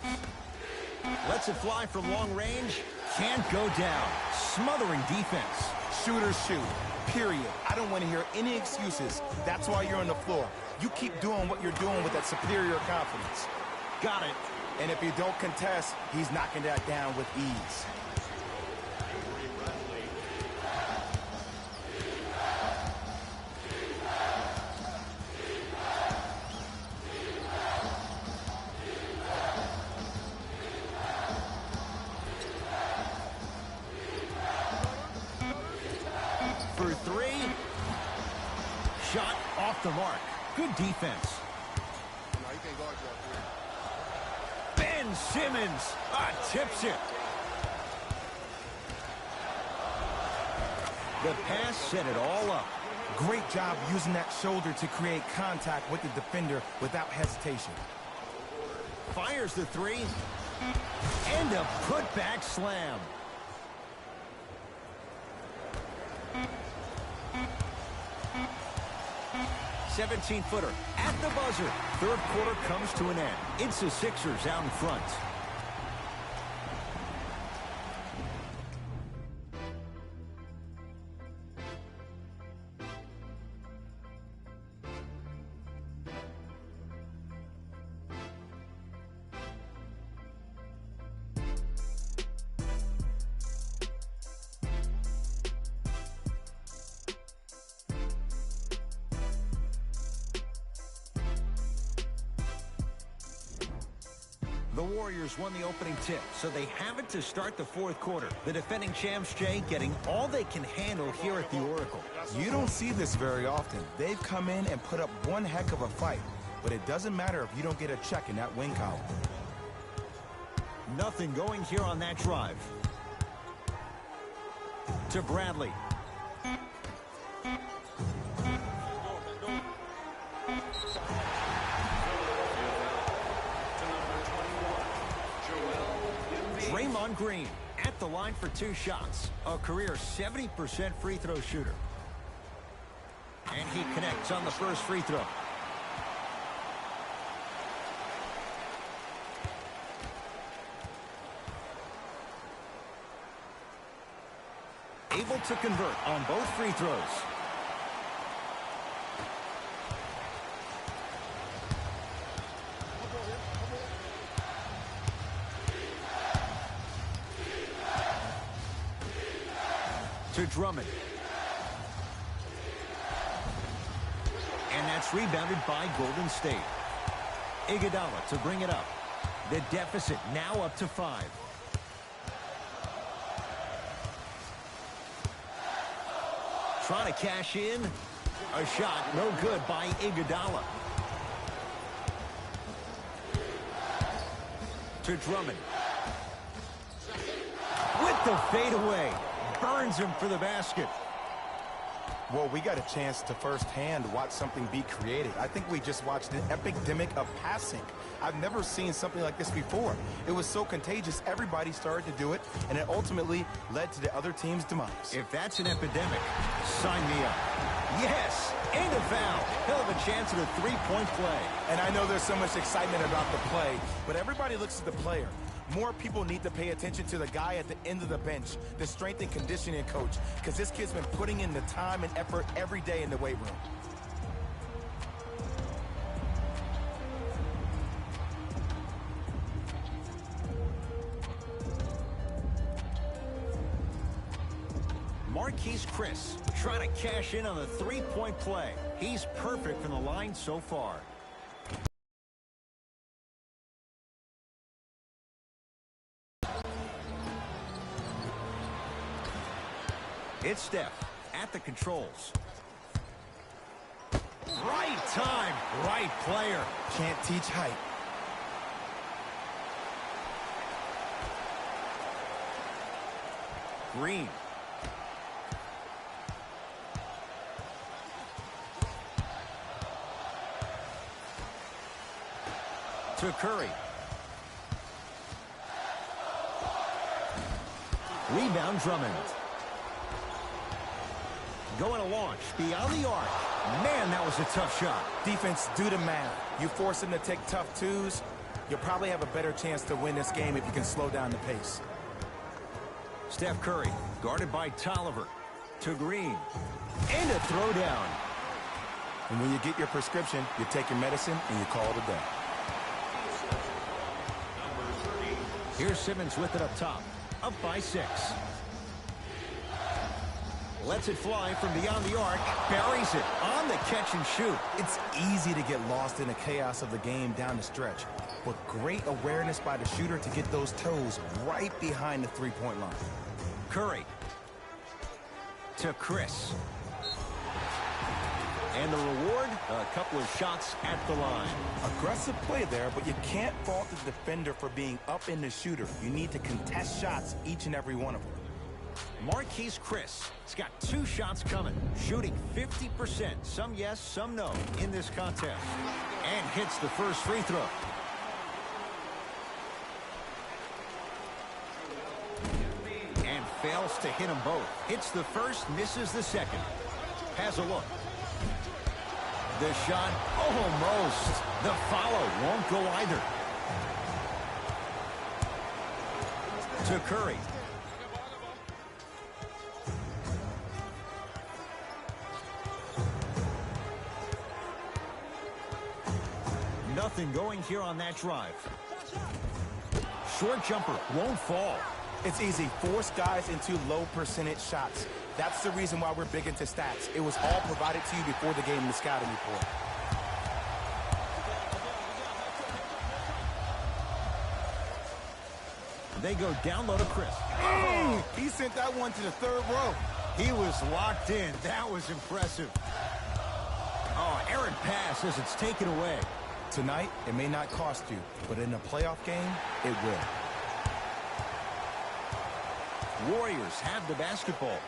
Lets it fly from long range. Can't go down. Smothering defense. Shooters shoot. Period. I don't want to hear any excuses. That's why you're on the floor. You keep doing what you're doing with that superior confidence. Got it. And if you don't contest, he's knocking that down with ease. For three. Shot off the mark. Good defense. Ben Simmons tips it. The pass set it all up. Great job using that shoulder to create contact with the defender without hesitation. Fires the three. And a putback slam. "17-footer at the buzzer." Third quarter comes to an end. It's the Sixers out in front. The Warriors won the opening tip, so they have it to start the fourth quarter. The defending champs, Jay, getting all they can handle here at the Oracle. You don't see this very often. They've come in and put up one heck of a fight, but it doesn't matter if you don't get a check in that win column. Nothing going here on that drive. To Bradley. Draymond Green at the line for 2 shots. A career 70% free throw shooter. And he connects on the first free throw. Able to convert on both free throws. To Drummond. And that's rebounded by Golden State. Iguodala to bring it up. The deficit now up to 5. Trying to cash in. A shot no good by Iguodala. To Drummond. With the fadeaway. Burns him for the basket. Well, we got a chance to firsthand watch something be created. I think we just watched an epidemic of passing. I've never seen something like this before. It was so contagious, everybody started to do it, and it ultimately led to the other team's demise. If that's an epidemic, sign me up. Yes, and a foul. He'll have a chance at a 3-point play. And I know there's so much excitement about the play, but everybody looks at the player. More people need to pay attention to the guy at the end of the bench, the strength and conditioning coach, because this kid's been putting in the time and effort every day in the weight room. Marquise Chris trying to cash in on the 3-point play. He's perfect from the line so far. It's Steph at the controls. Right time, right player. Can't teach height. Green. To Curry. Rebound Drummond. Going to launch beyond the arc. Man, that was a tough shot. Defense, do the math. You force them to take tough twos, you'll probably have a better chance to win this game if you can slow down the pace. Steph Curry, guarded by Tolliver. To Green. And a throwdown. And when you get your prescription, you take your medicine and you call it a day. Here's Simmons with it up top. Up by 6. Lets it fly from beyond the arc. Buries it on the catch and shoot. It's easy to get lost in the chaos of the game down the stretch, but great awareness by the shooter to get those toes right behind the three-point line. Curry. To Chris. And the reward, a couple of shots at the line. Aggressive play there, but you can't fault the defender for being up in the shooter. You need to contest shots, each and every one of them. Marquise Chris has got 2 shots coming, shooting 50%, some yes, some no, in this contest, and hits the first free throw. And fails to hit them both. Hits the first, misses the second. Has a look. The shot, almost. The follow won't go either. To Curry. Nothing going here on that drive. Short jumper won't fall. It's easy. Force guys into low percentage shots. That's the reason why we're big into stats. It was all provided to you before the game in the scouting report. They go down low to Chris. He sent that one to the third row. He was locked in. That was impressive. Oh, errant pass as it's taken away. Tonight, it may not cost you, but in a playoff game, it will. Warriors have the basketball.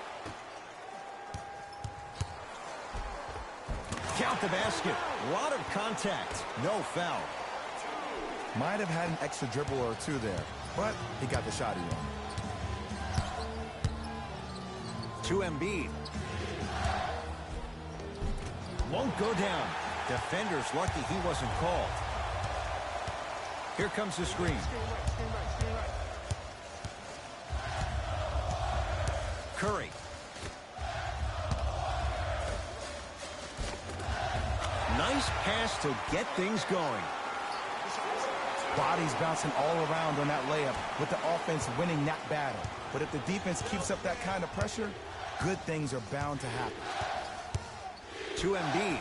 Count the basket. A lot of contact. No foul. Might have had an extra dribble or two there, but he got the shot he wanted. To Embiid. Won't go down. Defender's lucky he wasn't called. Here comes the screen. Curry. Nice pass to get things going. Bodies bouncing all around on that layup with the offense winning that battle. But if the defense keeps up that kind of pressure, good things are bound to happen. To Embiid.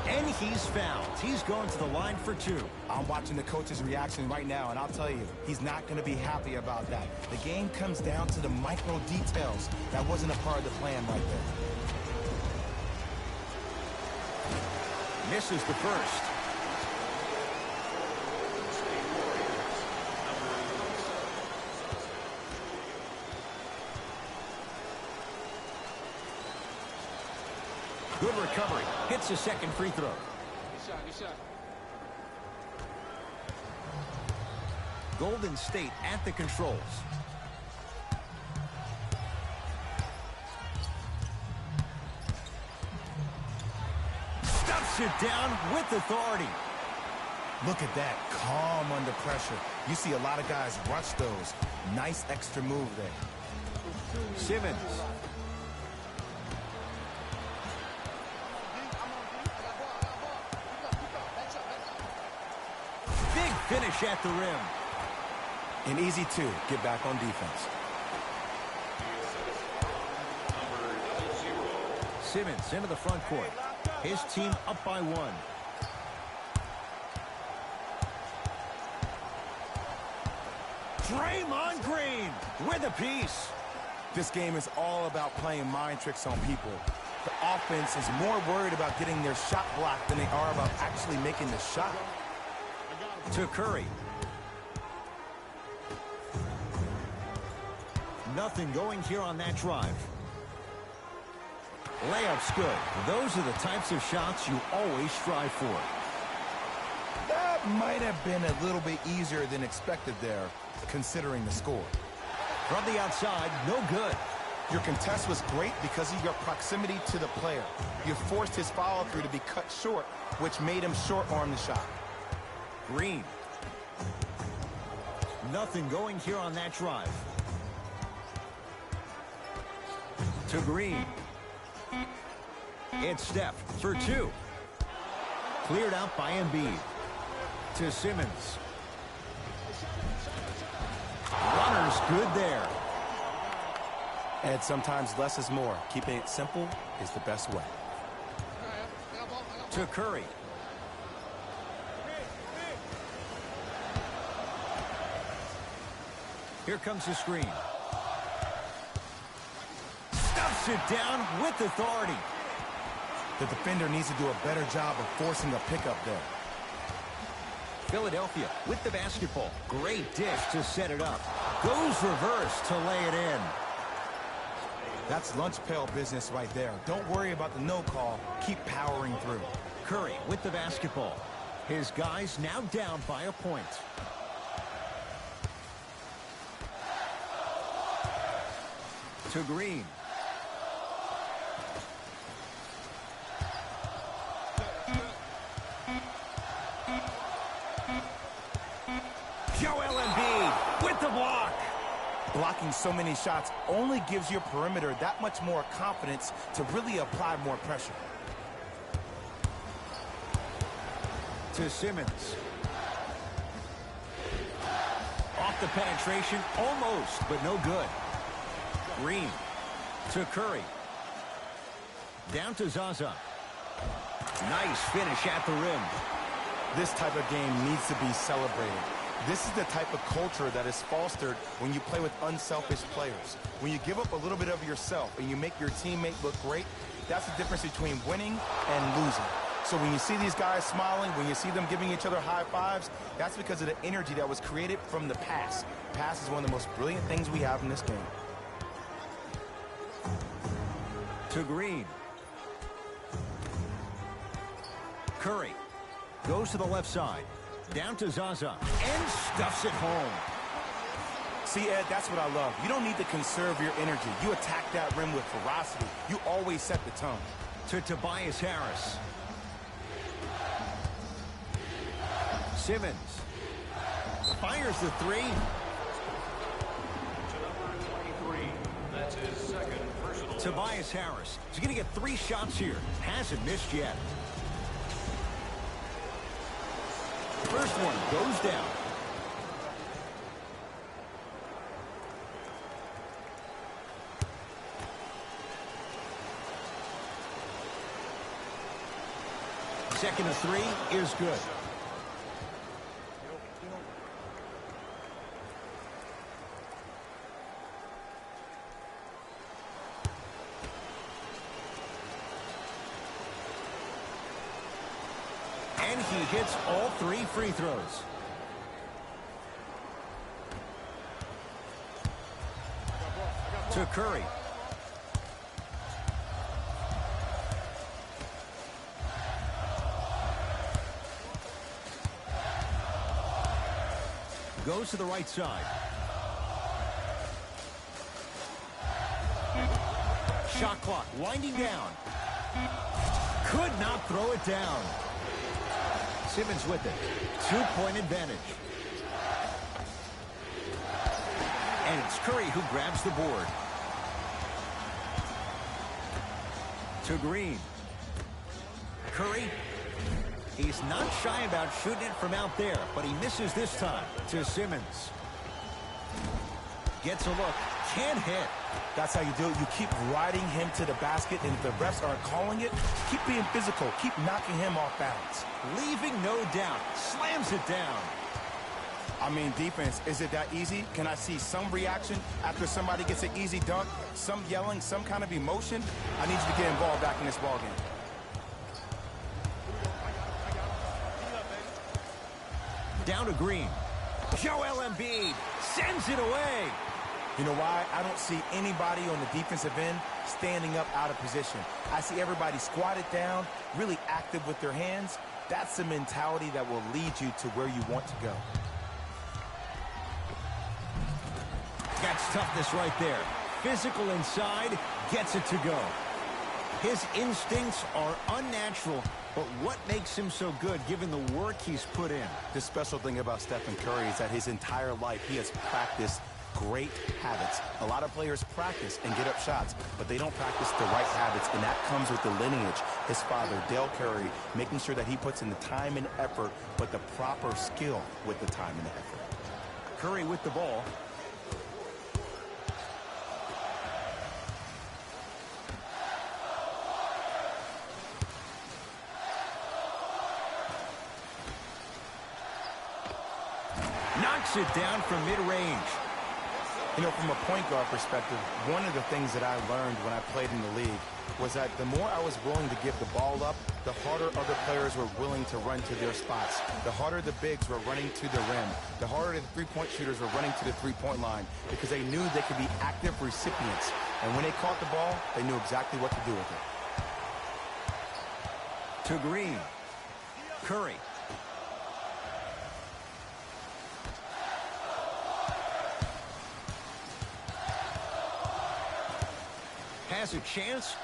And he's fouled. He's going to the line for two. I'm watching the coach's reaction right now, and I'll tell you, he's not going to be happy about that. The game comes down to the micro details. That wasn't a part of the plan right there. Misses the first. Good recovery. Hits a second free throw. Good shot. Golden State at the controls. Stuffs it down with authority. Look at that, calm under pressure. You see a lot of guys rush those. Nice extra move there. Simmons. Big finish at the rim. And easy to get back on defense. Simmons into the front court. His team up by one. Draymond Green with a piece. This game is all about playing mind tricks on people. The offense is more worried about getting their shot blocked than they are about actually making the shot. To Curry. Nothing going here on that drive. Layup's good. Those are the types of shots you always strive for. That might have been a little bit easier than expected there, considering the score. From the outside, no good. Your contest was great because of your proximity to the player. You forced his follow-through to be cut short, which made him short-arm the shot. Green. Nothing going here on that drive. To Green. It's Steph for two. Cleared out by Embiid. To Simmons. Runner's good there. And sometimes less is more. Keeping it simple is the best way. To Curry. Here comes the screen. Stuffs it down with authority. The defender needs to do a better job of forcing a pickup there. Philadelphia with the basketball. Great dish to set it up. Goes reverse to lay it in. That's lunch pail business right there. Don't worry about the no call. Keep powering through. Curry with the basketball. His guys now down by a point. To Green. Joel Embiid with the block. Blocking so many shots only gives your perimeter that much more confidence to really apply more pressure. To Simmons. Off the penetration, almost, but no good. Green to Curry. Down to Zaza. Nice finish at the rim. This type of game needs to be celebrated. This is the type of culture that is fostered when you play with unselfish players. When you give up a little bit of yourself and you make your teammate look great, that's the difference between winning and losing. So when you see these guys smiling, when you see them giving each other high fives, that's because of the energy that was created from the pass. Pass is one of the most brilliant things we have in this game. To Green. Curry goes to the left side. Down to Zaza. And stuffs it home. See, Ed, that's what I love. You don't need to conserve your energy. You attack that rim with ferocity. You always set the tone. To Tobias Harris. Simmons. Fires the three. To number 23. That's his second personal foul. Tobias Harris. He's going to get 3 shots here. Hasn't missed yet. First one goes down. Second of 3 is good. And he hits all 3 free throws. To Curry. Goes to the right side. Shot clock winding down. Could not throw it down. Simmons with it. 2-point advantage. And it's Curry who grabs the board. To Green. Curry. He's not shy about shooting it from out there, but he misses this time. To Simmons. Gets a look. Can't hit. That's how you do it. You keep riding him to the basket, and if the refs aren't calling it, keep being physical. Keep knocking him off balance. Leaving no doubt. Slams it down. I mean, defense, is it that easy? Can I see some reaction after somebody gets an easy dunk? Some yelling, some kind of emotion? I need you to get involved back in this ballgame. Down to Green. Joel Embiid sends it away. You know why? I don't see anybody on the defensive end standing up out of position. I see everybody squatted down, really active with their hands. That's the mentality that will lead you to where you want to go. That's toughness right there. Physical inside, gets it to go. His instincts are unnatural, but what makes him so good given the work he's put in? The special thing about Stephen Curry is that his entire life he has practiced great habits. A lot of players practice and get up shots, but they don't practice the right habits, and that comes with the lineage. His father, Dale Curry, making sure that he puts in the time and effort, but the proper skill with the time and the effort. Curry with the ball. Knocks it down from mid-range. You know, from a point guard perspective, one of the things that I learned when I played in the league was that the more I was willing to give the ball up, the harder other players were willing to run to their spots. The harder the bigs were running to the rim. The harder the three-point shooters were running to the three-point line because they knew they could be active recipients. And when they caught the ball, they knew exactly what to do with it. To Green. Curry. Has a chance.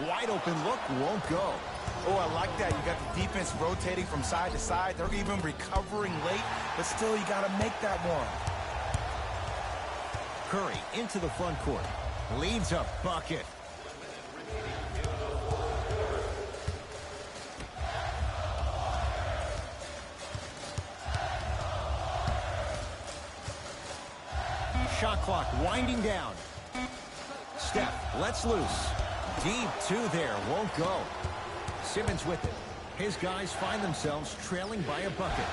Wide open look, won't go. Oh, I like that. You got the defense rotating from side to side. They're even recovering late, but still you got to make that one. Curry into the front court. Leads a bucket. Shot clock winding down. Steph lets loose. Deep two there, won't go. Simmons with it. His guys find themselves trailing by a bucket.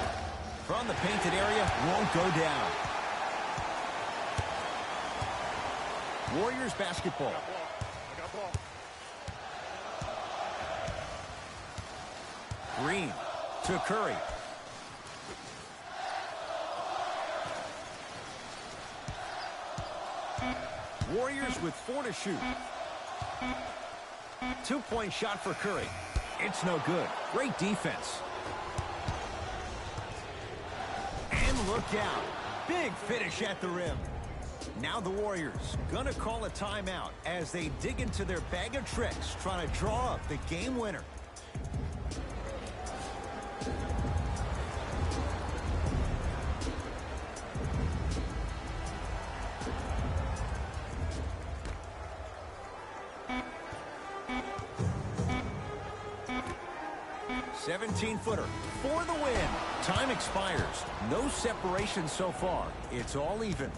From the painted area, won't go down. Warriors basketball. Green to Curry. Warriors with 4 to shoot. 2-point shot for Curry. It's no good. Great defense. And look out. Big finish at the rim. Now the Warriors gonna call a timeout as they dig into their bag of tricks, trying to draw up the game winner. Footer for the win. Time expires. No separation so far. It's all even.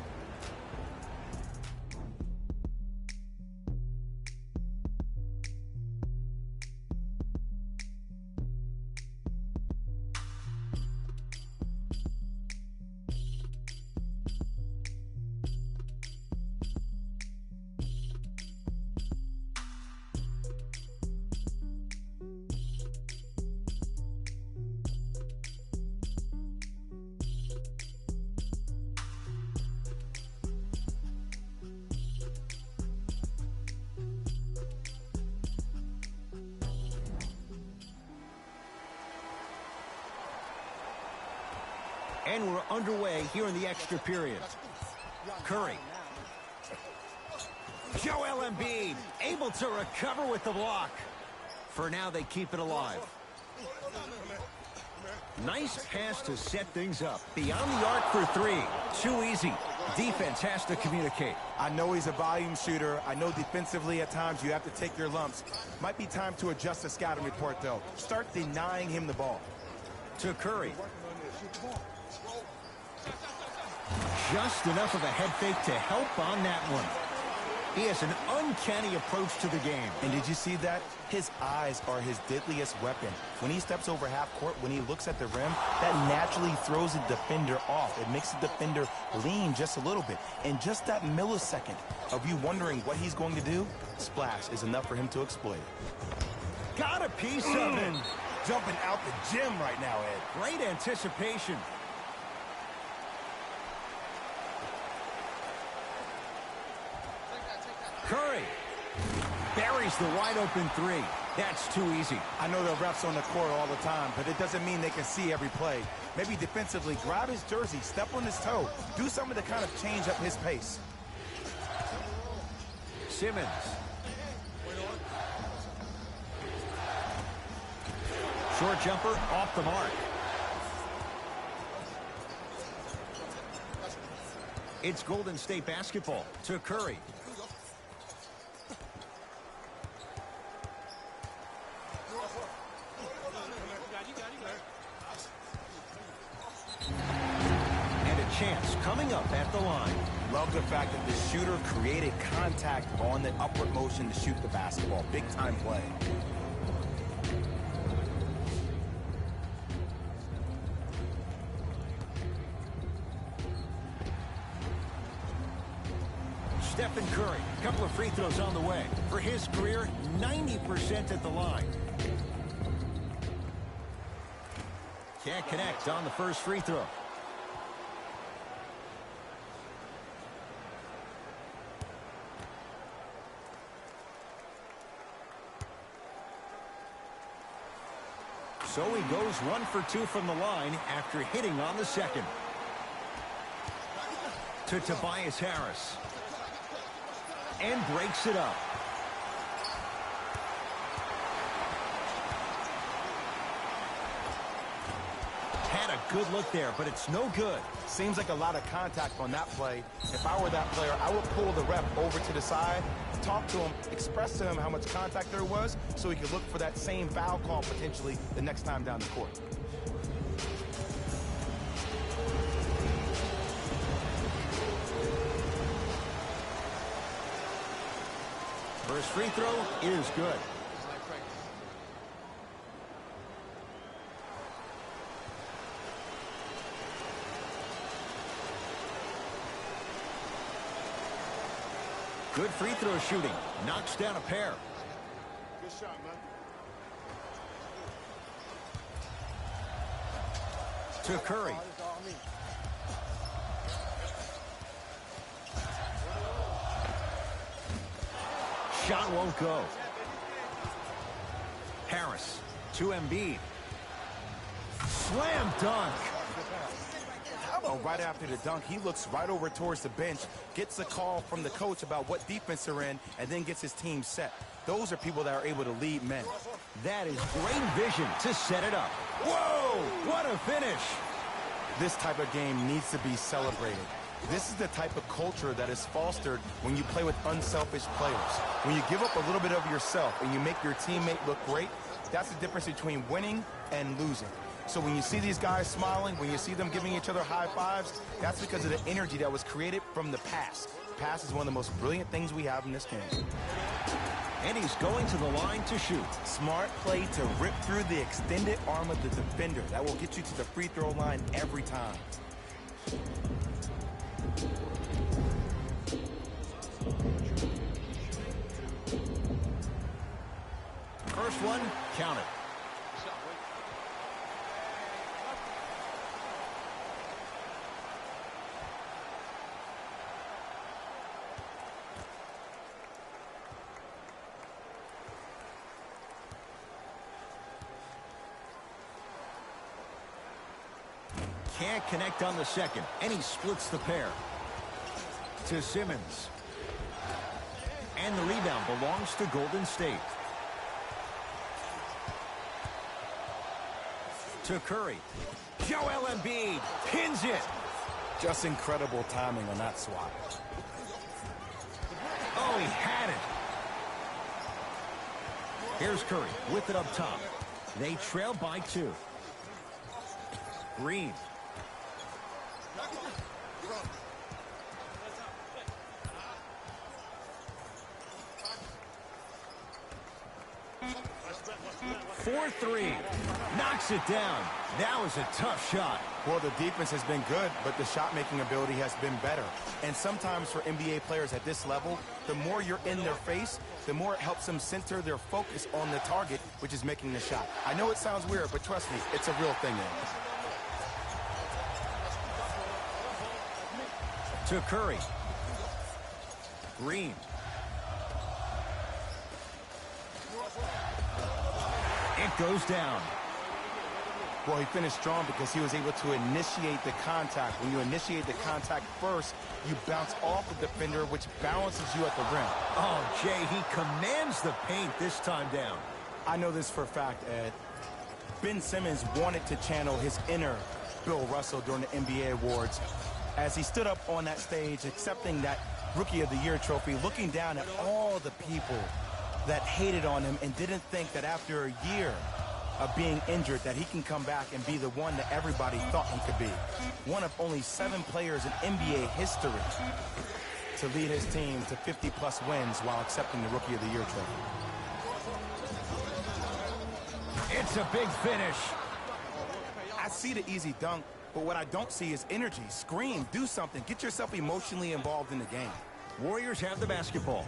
And we're underway here in the extra period. Curry. Joel Embiid able to recover with the block. For now, they keep it alive. Nice pass to set things up. Beyond the arc for 3. Too easy. Defense has to communicate. I know he's a volume shooter. I know defensively at times you have to take your lumps. Might be time to adjust the scouting report, though. Start denying him the ball. To Curry. Just enough of a head fake to help on that one. He has an uncanny approach to the game. And did you see that? His eyes are his deadliest weapon. When he steps over half court, when he looks at the rim, that naturally throws the defender off. It makes the defender lean just a little bit. And just that millisecond of you wondering what he's going to do, splash is enough for him to exploit. Got a piece of it. Jumping out the gym right now, Ed. Great anticipation. Curry buries the wide-open 3. That's too easy. I know the refs on the court all the time, but it doesn't mean they can see every play. Maybe defensively, grab his jersey, step on his toe, do something to kind of change up his pace. Simmons. Short jumper off the mark. It's Golden State basketball to Curry. Chance coming up at the line. Love the fact that the shooter created contact on the upward motion to shoot the basketball. Big time play. Stephen Curry, a couple of free throws on the way. For his career, 90% at the line. Can't connect on the first free throw. So he goes 1 for 2 from the line after hitting on the second. To Tobias Harris. And breaks it up. Had a good look there, but it's no good. Seems like a lot of contact on that play. If I were that player, I would pull the ref over to the side, talk to him, express to him how much contact there was so he could look for that same foul call potentially the next time down the court. First free throw is good. Good free throw shooting. Knocks down a pair. Good shot, man. To Curry. Shot won't go. Harris to Embiid. Slam dunk. How about right after the dunk, he looks right over towards the bench, gets a call from the coach about what defense they're in, and then gets his team set. Those are people that are able to lead men. That is great vision to set it up. Whoa, what a finish. This type of game needs to be celebrated. This is the type of culture that is fostered when you play with unselfish players. When you give up a little bit of yourself and you make your teammate look great, that's the difference between winning and losing. So when you see these guys smiling, when you see them giving each other high fives, that's because of the energy that was created from the pass. Pass is one of the most brilliant things we have in this game. And he's going to the line to shoot. Smart play to rip through the extended arm of the defender. That will get you to the free throw line every time. First one, count it. Can't connect on the second, and he splits the pair. To Simmons. And the rebound belongs to Golden State. To Curry. Joel Embiid pins it. Just incredible timing on that swat. Oh, he had it. Here's Curry with it up top. They trail by 2. Green. For 3. Knocks it down. That was a tough shot. Well, the defense has been good, but the shot-making ability has been better. And sometimes for NBA players at this level, the more you're in their face, the more it helps them center their focus on the target, which is making the shot. I know it sounds weird, but trust me, it's a real thing. To Curry. Green. It goes down. Well, he finished strong because he was able to initiate the contact. When you initiate the contact first, you bounce off the defender, which balances you at the rim. Oh, Jay, he commands the paint this time down. I know this for a fact, Ed. Ben Simmons wanted to channel his inner Bill Russell during the NBA awards as he stood up on that stage accepting that Rookie of the Year trophy, looking down at all the people that hated on him and didn't think that after a year of being injured that he can come back and be the one that everybody thought he could be. One of only 7 players in NBA history to lead his team to 50-plus wins while accepting the Rookie of the Year trophy. It's a big finish. I see the easy dunk, but what I don't see is energy. Scream, do something, get yourself emotionally involved in the game. Warriors have the basketball.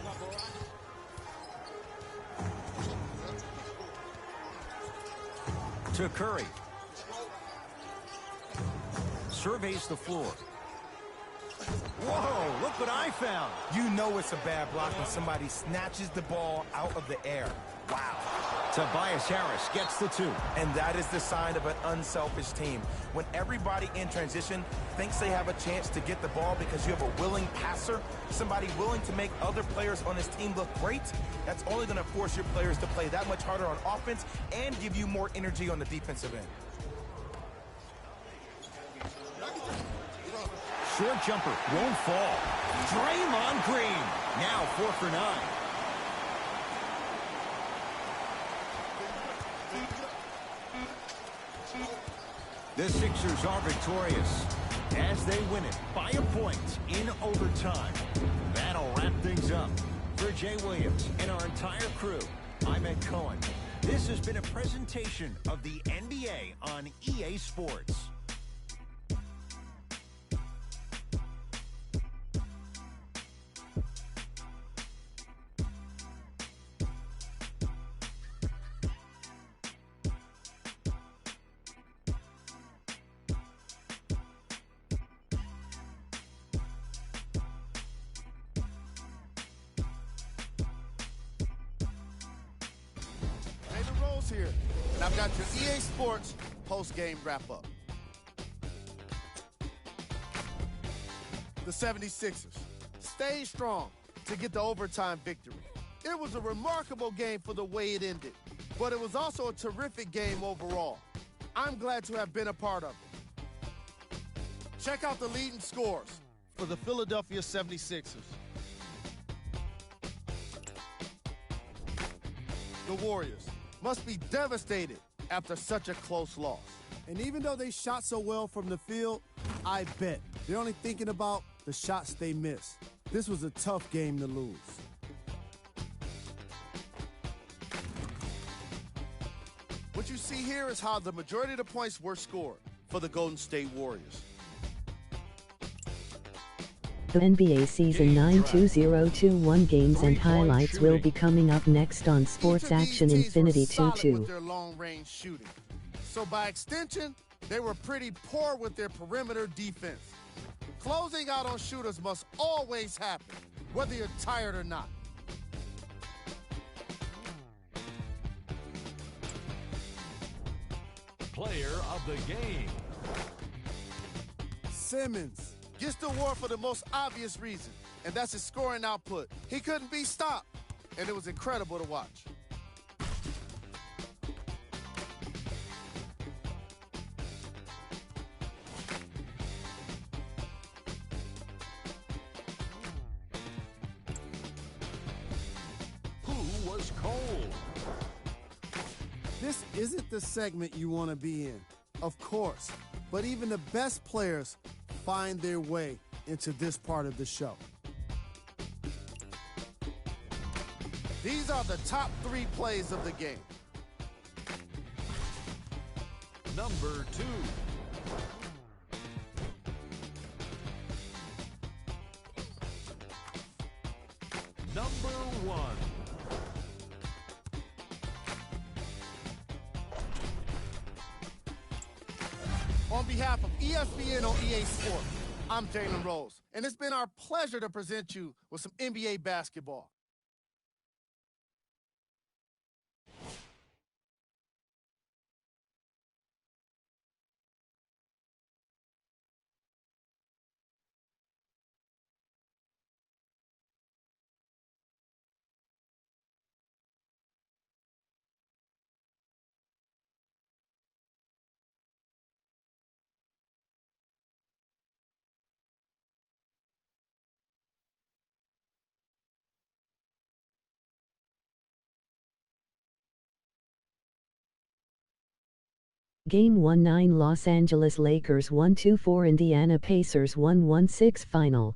To Curry. Surveys the floor. Whoa, look what I found. You know it's a bad block when somebody snatches the ball out of the air. Wow. Tobias Harris gets the 2. And that is the sign of an unselfish team. When everybody in transition thinks they have a chance to get the ball because you have a willing passer, somebody willing to make other players on his team look great, that's only going to force your players to play that much harder on offense and give you more energy on the defensive end. Short jumper won't fall. Draymond Green. Now 4 for 9. The Sixers are victorious as they win it by a point in overtime. That'll wrap things up. For Jay Williams and our entire crew, I'm Ed Cohen. This has been a presentation of the NBA on EA Sports. Warriors here, and I've got your EA Sports post-game wrap-up. The 76ers stayed strong to get the overtime victory. It was a remarkable game for the way it ended, but it was also a terrific game overall. I'm glad to have been a part of it. Check out the leading scores for the Philadelphia 76ers. The Warriors must be devastated after such a close loss. And even though they shot so well from the field, I bet they're only thinking about the shots they missed. This was a tough game to lose. What you see here is how the majority of the points were scored for the Golden State Warriors. The NBA Season 9 2021 games and highlights will be coming up next on Sports Action Infinity 2-2. Their long-range shooting. So by extension, they were pretty poor with their perimeter defense. Closing out on shooters must always happen, whether you're tired or not. Player of the game. Simmons. Gets the award for the most obvious reason, and that's his scoring output. He couldn't be stopped, and it was incredible to watch. Who was cold? This isn't the segment you want to be in, of course, but even the best players find their way into this part of the show. These are the top 3 plays of the game. Number 2. Number 1. On behalf of ESPN on EA Sports, I'm Jalen Rose, and it's been our pleasure to present you with some NBA basketball. Game 1-9 Los Angeles Lakers 1-4 Indiana Pacers 1-6 Final.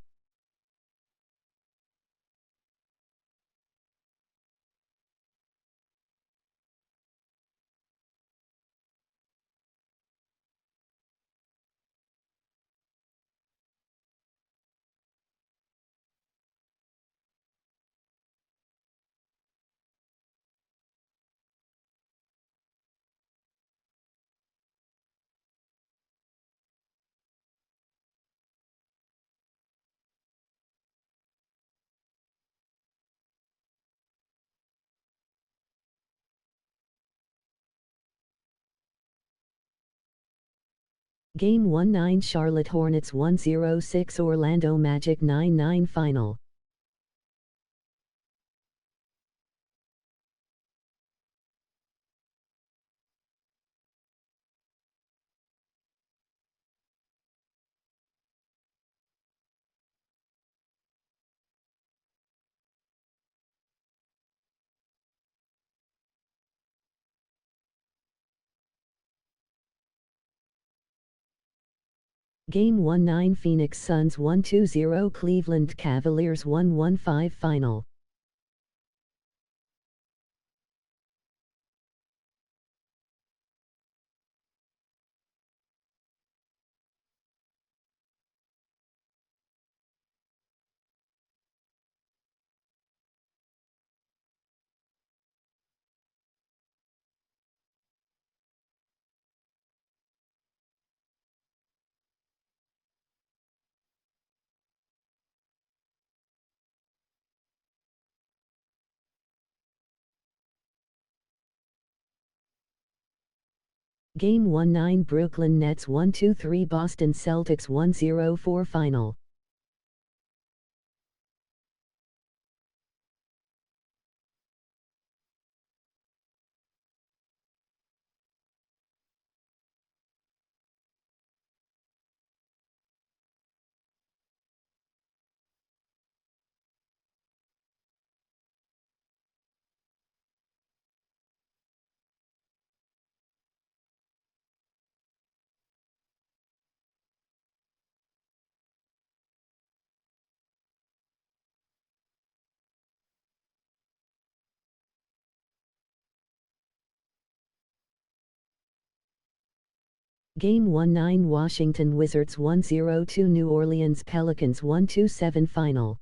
Game 1-9 Charlotte Hornets 1-6 Orlando Magic 9-9 Final. Game 1-9 Phoenix Suns 1-0 Cleveland Cavaliers 1-5 Final. Game 1-9 Brooklyn Nets 1-2-3 Boston Celtics 1-0-4 Final. Game 1-9 Washington Wizards 1-0-2 New Orleans Pelicans 1-2-7 Final.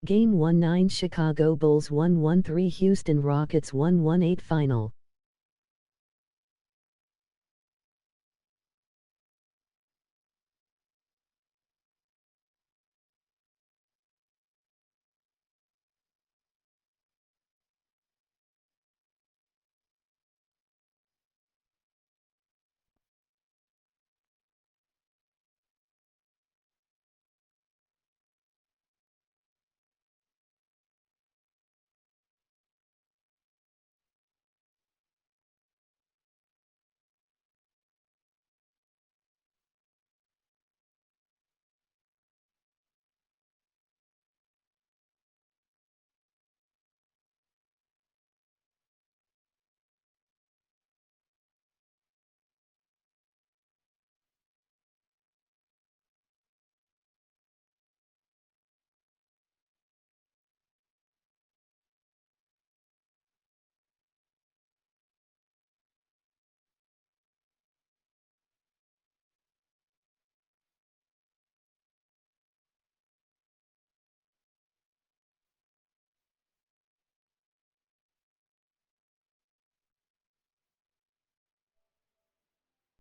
Game 1-9 Chicago Bulls 1-1-3 Houston Rockets 1-1-8 Final.